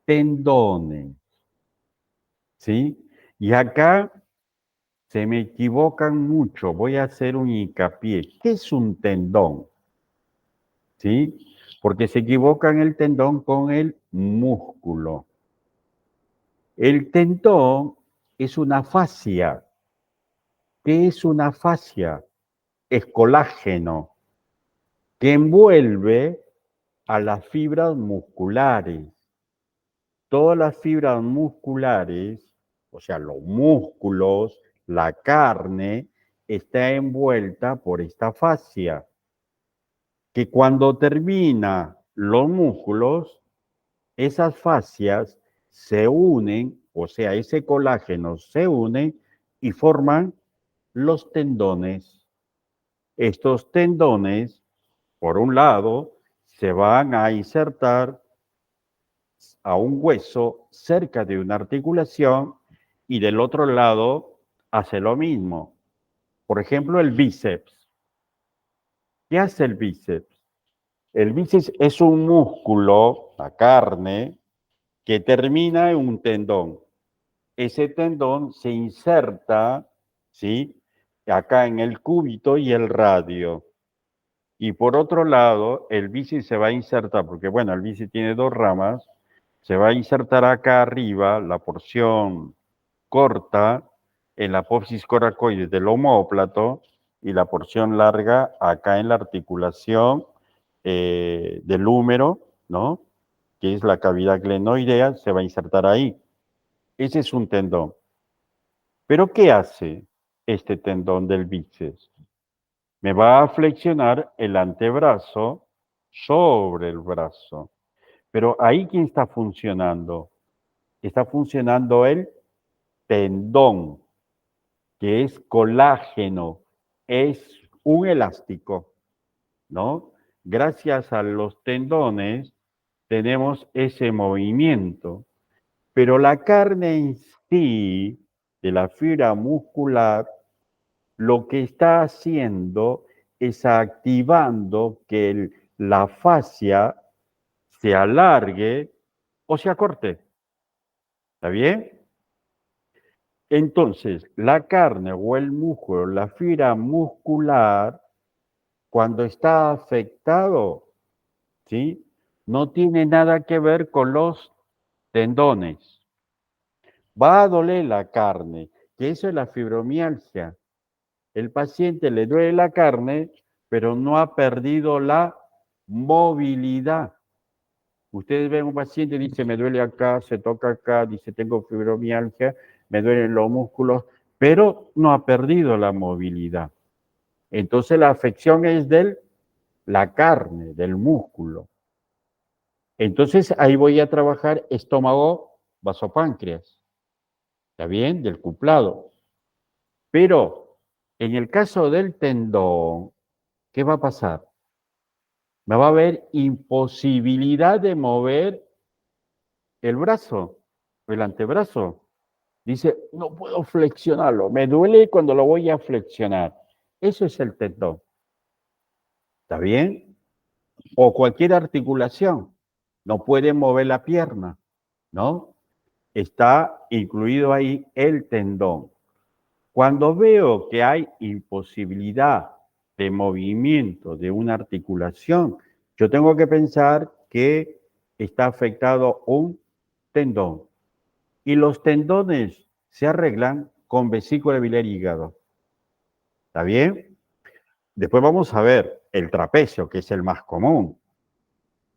tendones, ¿sí? Y acá se me equivocan mucho. Voy a hacer un hincapié. ¿Qué es un tendón? ¿Sí? Porque se equivocan el tendón con el músculo. El tendón es una fascia. ¿Qué es una fascia? Es colágeno que envuelve a las fibras musculares. Todas las fibras musculares, o sea, los músculos, la carne, está envuelta por esta fascia, que cuando termina los músculos, esas fascias se unen, o sea, ese colágeno se une y forman los tendones. Estos tendones, por un lado, se van a insertar a un hueso cerca de una articulación y del otro lado hace lo mismo. Por ejemplo, el bíceps. ¿Qué hace el bíceps? El bíceps es un músculo, la carne, que termina en un tendón. Ese tendón se inserta, ¿sí? Acá en el cúbito y el radio. Y por otro lado, el bíceps se va a insertar, porque bueno, el bíceps tiene dos ramas, se va a insertar acá arriba la porción corta en la apófisis coracoides del omóplato y la porción larga acá en la articulación del húmero, ¿no? Que es la cavidad glenoidea, se va a insertar ahí. Ese es un tendón. ¿Pero qué hace este tendón del bíceps? Me va a flexionar el antebrazo sobre el brazo. Pero ahí, ¿quién está funcionando? Está funcionando el tendón, que es colágeno, es un elástico, ¿no? Gracias a los tendones tenemos ese movimiento, pero la carne en sí, de la fibra muscular, lo que está haciendo es activando que la fascia se alargue o se acorte. ¿Está bien? Entonces, la carne o el músculo, la fibra muscular, cuando está afectado, ¿sí? No tiene nada que ver con los tendones. Va a doler la carne, que eso es la fibromialgia. El paciente le duele la carne, pero no ha perdido la movilidad. Ustedes ven un paciente y dice, me duele acá, se toca acá, dice, tengo fibromialgia, me duelen los músculos, pero no ha perdido la movilidad. Entonces la afección es de la carne, del músculo. Entonces ahí voy a trabajar estómago, vasopáncreas. ¿Está bien? Del cuplado. Pero en el caso del tendón, ¿qué va a pasar? Me va a haber imposibilidad de mover el brazo, el antebrazo. Dice, no puedo flexionarlo, me duele cuando lo voy a flexionar. Eso es el tendón. ¿Está bien? O cualquier articulación. No puede mover la pierna, ¿no? Está incluido ahí el tendón. Cuando veo que hay imposibilidad de movimiento de una articulación, yo tengo que pensar que está afectado un tendón. Y los tendones se arreglan con vesícula biliar y hígado. ¿Está bien? Después vamos a ver el trapecio, que es el más común,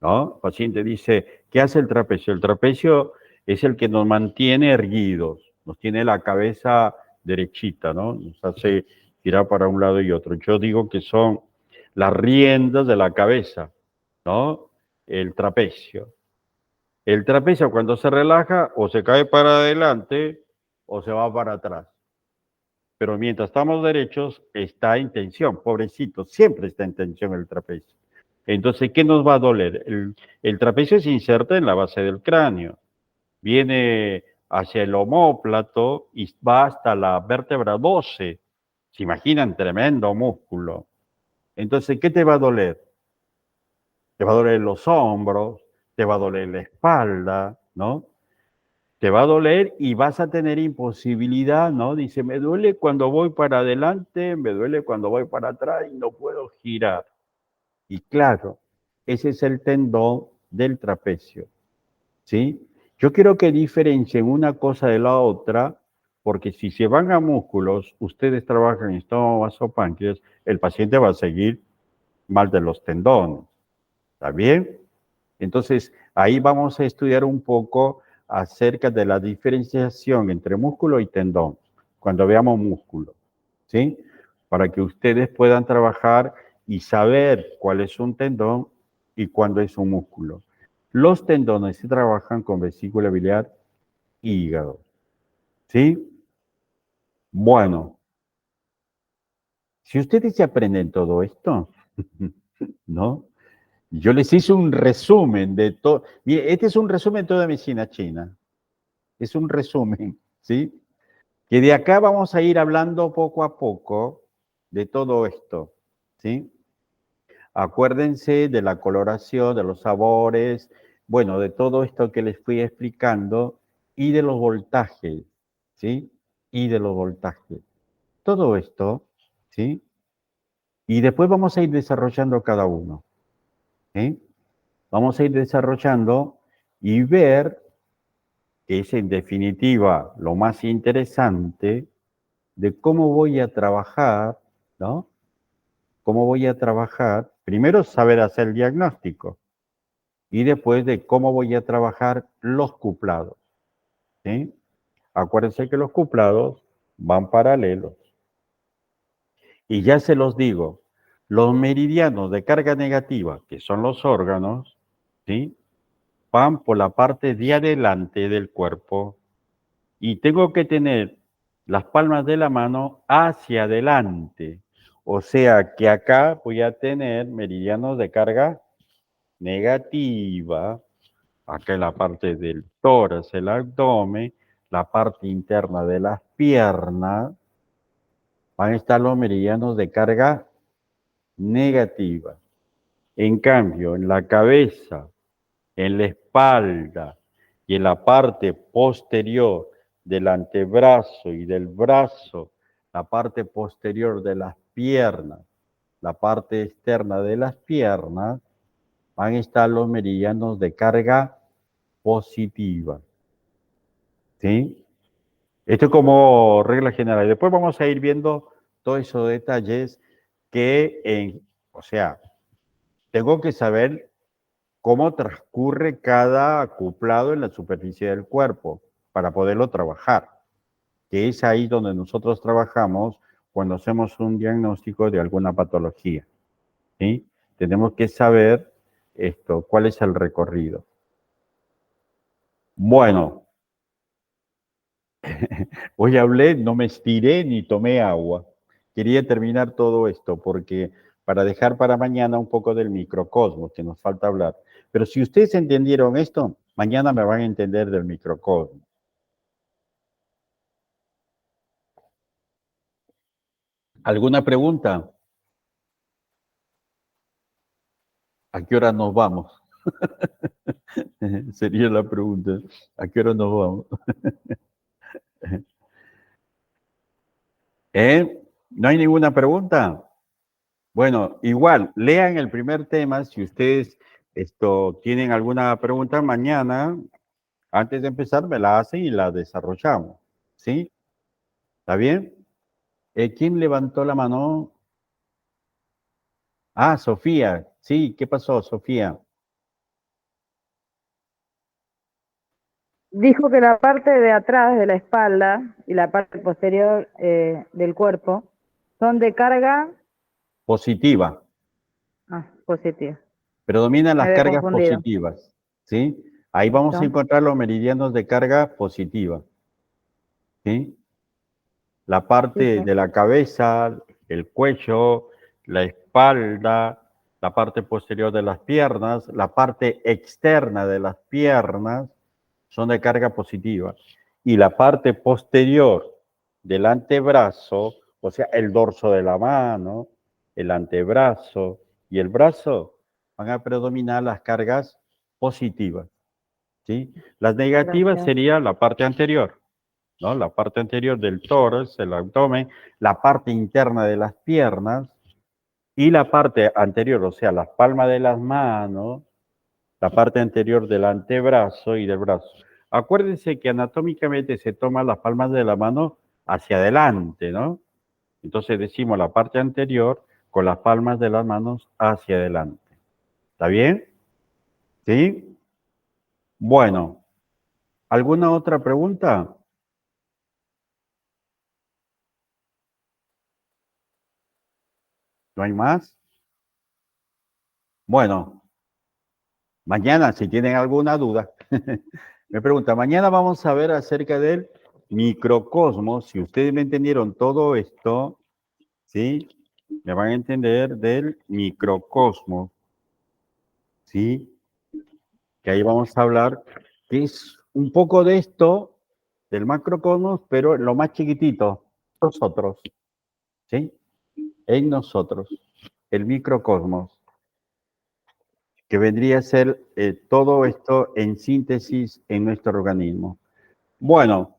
¿no? El paciente dice, ¿qué hace el trapecio? El trapecio es el que nos mantiene erguidos, nos tiene la cabeza derechita, ¿no? Nos hace girar para un lado y otro. Yo digo que son las riendas de la cabeza, ¿no? El trapecio. El trapecio cuando se relaja o se cae para adelante o se va para atrás. Pero mientras estamos derechos está en tensión, pobrecito, siempre está en tensión el trapecio. Entonces, ¿qué nos va a doler? El trapecio se inserta en la base del cráneo, viene hacia el omóplato y va hasta la vértebra 12. ¿Se imaginan? Tremendo músculo. Entonces, ¿qué te va a doler? Te va a doler los hombros, te va a doler la espalda, ¿no? Te va a doler y vas a tener imposibilidad, ¿no? Dice, me duele cuando voy para adelante, me duele cuando voy para atrás y no puedo girar. Y claro, ese es el tendón del trapecio, ¿sí? Yo quiero que diferencien una cosa de la otra, porque si se van a músculos, ustedes trabajan en estómago, vasopáncreas, el paciente va a seguir mal de los tendones, ¿está bien? Entonces, ahí vamos a estudiar un poco acerca de la diferenciación entre músculo y tendón, cuando veamos músculo, ¿sí? Para que ustedes puedan trabajar y saber cuál es un tendón y cuándo es un músculo. Los tendones se trabajan con vesícula biliar y hígado, ¿sí? Bueno, si ustedes ya aprenden todo esto, ¿no? Yo les hice un resumen de todo. Mire, este es un resumen de toda medicina china. Es un resumen, ¿sí? Que de acá vamos a ir hablando poco a poco de todo esto, ¿sí? Acuérdense de la coloración, de los sabores, bueno, de todo esto que les fui explicando y de los voltajes, ¿sí? Y de los voltajes. Todo esto, ¿sí? Y después vamos a ir desarrollando cada uno, ¿sí? Vamos a ir desarrollando y ver, que es en definitiva lo más interesante, de cómo voy a trabajar, ¿no? Cómo voy a trabajar, primero saber hacer el diagnóstico y después de cómo voy a trabajar los cuplados, ¿sí? Acuérdense que los cuplados van paralelos. Y ya se los digo, los meridianos de carga negativa, que son los órganos, ¿sí? Van por la parte de adelante del cuerpo y tengo que tener las palmas de la mano hacia adelante. O sea que acá voy a tener meridianos de carga negativa, acá en la parte del tórax, el abdomen, la parte interna de las piernas, van a estar los meridianos de carga negativa. En cambio, en la cabeza, en la espalda y en la parte posterior del antebrazo y del brazo, la parte posterior de las piernas, la parte externa de las piernas, van a estar los meridianos de carga positiva. ¿Sí? Esto es como regla general. Después vamos a ir viendo todos esos detalles o sea, tengo que saber cómo transcurre cada acoplado en la superficie del cuerpo para poderlo trabajar, que es ahí donde nosotros trabajamos cuando hacemos un diagnóstico de alguna patología. ¿Sí? Tenemos que saber cuál es el recorrido. Bueno, hoy hablé, no me estiré ni tomé agua. Quería terminar todo esto porque para dejar para mañana un poco del microcosmos que nos falta hablar. Pero si ustedes entendieron esto, mañana me van a entender del microcosmos. ¿Alguna pregunta? ¿A qué hora nos vamos? Sería la pregunta. ¿A qué hora nos vamos? ¿No hay ninguna pregunta? Bueno, igual, lean el primer tema. Si ustedes tienen alguna pregunta mañana, antes de empezar, me la hacen y la desarrollamos. ¿Sí? ¿Está bien? ¿Quién levantó la mano? Ah, Sofía. Sí, ¿qué pasó, Sofía? Dijo que la parte de atrás de la espalda y la parte posterior del cuerpo son de carga Positiva. positiva. Predominan Me las había cargas confundido. positivas. ¿Sí? Ahí vamos a Listo. encontrar los meridianos de carga positiva. ¿Sí? La Sí, parte sí. de la cabeza, el cuello, la espalda, la parte posterior de las piernas, la parte externa de las piernas son de carga positiva. Y la parte posterior del antebrazo, o sea, el dorso de la mano, el antebrazo y el brazo, van a predominar las cargas positivas. ¿Sí? Las negativas Gracias. sería la parte anterior, ¿no? La parte anterior del tórax, el abdomen, la parte interna de las piernas y la parte anterior, o sea, las palmas de las manos, la parte anterior del antebrazo y del brazo. Acuérdense que anatómicamente se toman las palmas de la mano hacia adelante, ¿no? Entonces decimos la parte anterior con las palmas de las manos hacia adelante. ¿Está bien? ¿Sí? Bueno, ¿alguna otra pregunta? ¿No hay más? Bueno, mañana si tienen alguna duda, me pregunta, mañana vamos a ver acerca del microcosmos. Si ustedes me entendieron todo esto, ¿sí? Me van a entender del microcosmos, ¿sí? Que ahí vamos a hablar, que es un poco de esto, del macrocosmos, pero lo más chiquitito, nosotros, ¿sí? En nosotros, el microcosmos, que vendría a ser todo esto en síntesis en nuestro organismo. Bueno,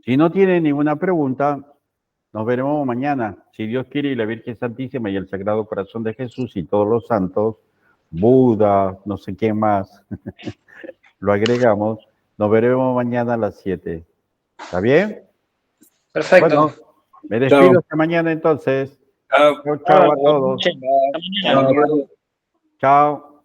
si no tienen ninguna pregunta, nos veremos mañana, si Dios quiere, y la Virgen Santísima y el Sagrado Corazón de Jesús y todos los santos, Buda, no sé quién más, lo agregamos. Nos veremos mañana a las 7. ¿Está bien? Perfecto. Bueno, Me despido hasta mañana entonces. Chao. Chao, chao a todos. Chao. Chao.